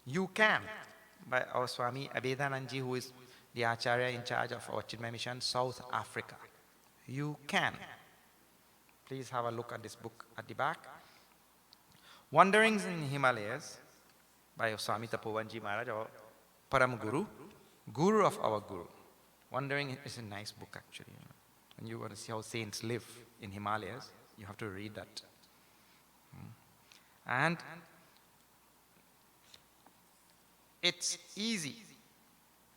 You can, by our Swami Abhedanandji, who is the Acharya in charge of our Chinmay Mission, South Africa. You can. Please have a look at this book at the back. Wanderings in Himalayas by Swami Tapovanji Maharaj, our Param Guru, Guru of our Guru. Wandering is a nice book actually. When you want to see how saints live in Himalayas, you have to read that. And it's easy.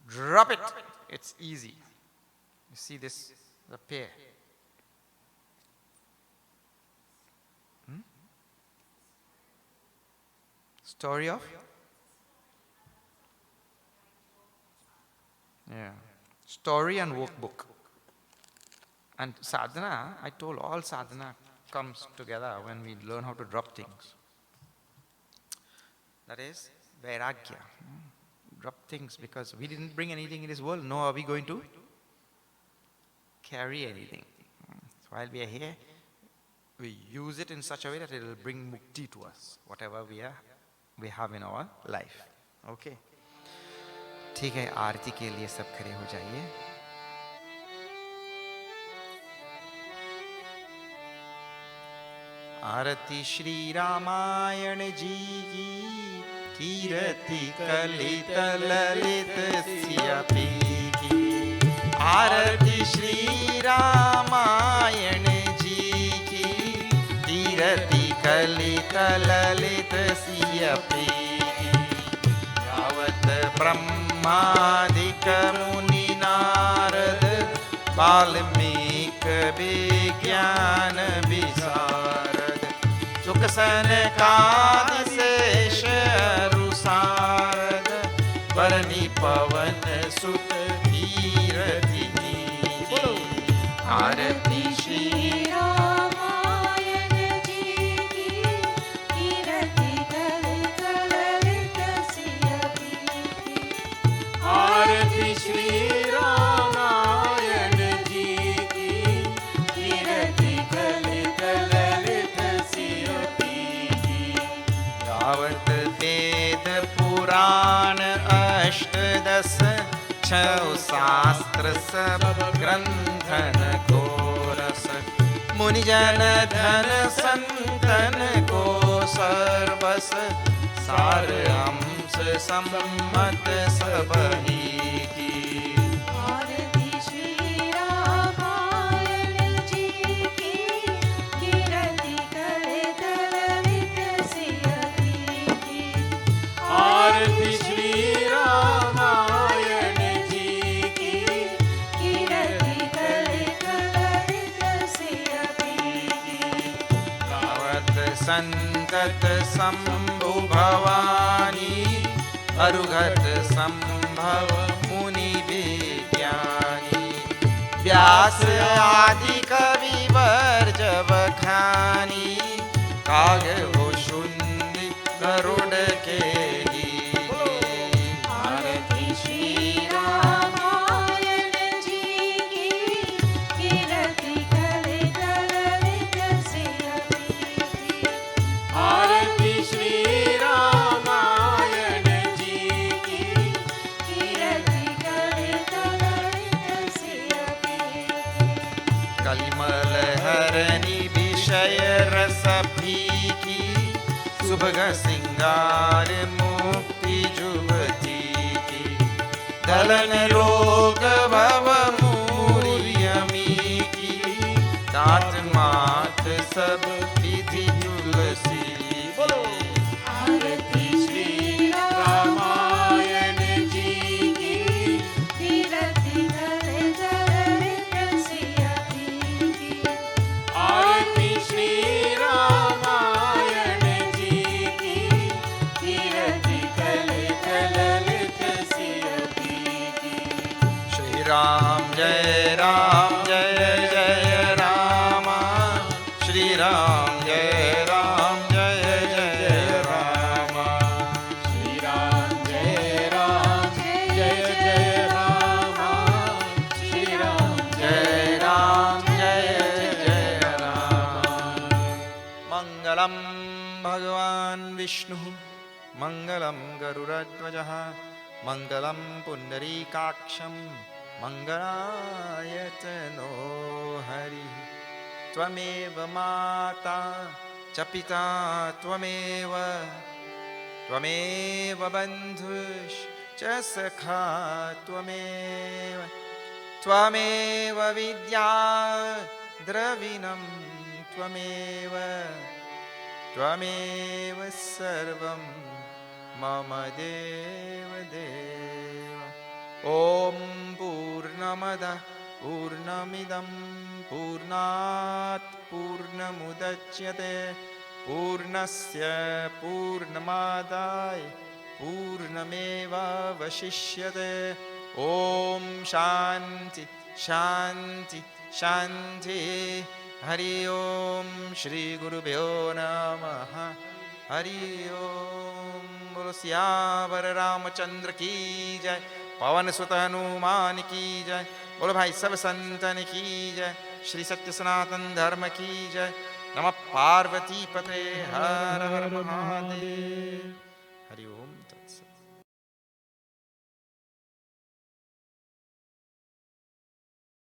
Drop it. It's easy. You see this, the pair. Story of? Yeah. story and workbook. And sadhana, I told all sadhana comes together when we learn how to drop things. That is vairagya. Drop things because we didn't bring anything in this world, nor are we going to carry anything. So while we are here, we use it in such a way that it will bring mukti to us, whatever we have in our life. Okay. ठीक है, आरती के लिए सब खड़े हो जाइए. आरती श्री रामायण जी की, कीर्ति कलित ललित सियापी की. आरती श्री रामायण जी की, कीर्ति कलित ललित सियापी की. यावत ब्रह्मादिक मुनि नारद, वाल्मीक विज्ञान विशारद, सुख सनकादि शेष अरु सारद, बरनी पवन सुत कीर्ति कीजिए. आरती श्री रामायण जी की, कीर्ति कलित ललित सियापी की. आरती श्री रामायण जी की, कीर्ति कलित ललित सियापी की. यावत वेद पुराण अष्टदश, छौ शास्त्र सब ग्रंथन को रस, मुनिजन धन संतन को सर्वस, सार अंश सम्मत सब ही की. आरती श्री रामायण जी की, कीर्ति कलित ललित सियापी की. आरती श्री रामायण जी की, कीर्ति कलित ललित सियापी की. गावत संतत शंभु भवानी, अरुघट संभव मुनि विज्ञानी. व्यास आदि कवि वर्जव खानी, काग हो शून्य गरुड़ के गीते. आरती श्री रामायण जी की, कीर्ति कलित ललित सियापी की. आरती श्री रामायण जी की, कीर्ति कलित ललित सियापी की. कलिमल हरनि विषय रस फीकी, सुभग सिंगार मुक्ति जुवती की. दलन रोग भव मूर्यमी की, तात मात सब विधि तुलसी. आरती श्री रामायण जी की, कीर्ति कलित ललित सियापी की. आरती श्री रामायण जी की, कीर्ति कलित ललित सियापी की. श्री राम जय जय राम, श्री राम जय जय राम. श्री राम जय राम, श्री राम जय राम जय राम. मंगलम भगवान विष्णु, मंगलम गरुड़ध्वजः, मंगलम पुंडरीकाक्षं, मंगलाय तनो हरि. त्वमेव माता च पिता त्वमेव, त्वमेव बन्धुश्च सखा त्वमेव, त्वमेव विद्या द्रविणं त्वमेव, त्वमेव सर्वं मम देव देव. ॐ पूर्णमदः पूर्णमिदं पूर्णात् पूर्णमुदच्यते, पूर्णस्य पूर्णमादाय पूर्णमेवावशिष्यते. ओम शांति शांति शांति। हरि ओम श्री गुरुभ्यो नमः। हरि ओम। बोलो सियावर रामचंद्र की जय, पवन सुत हनुमान की जय। बोलो भाई सब संतन की जय, श्री सत्य सनातन धर्म की जय। नमः पार्वती पते हर हर महादेव।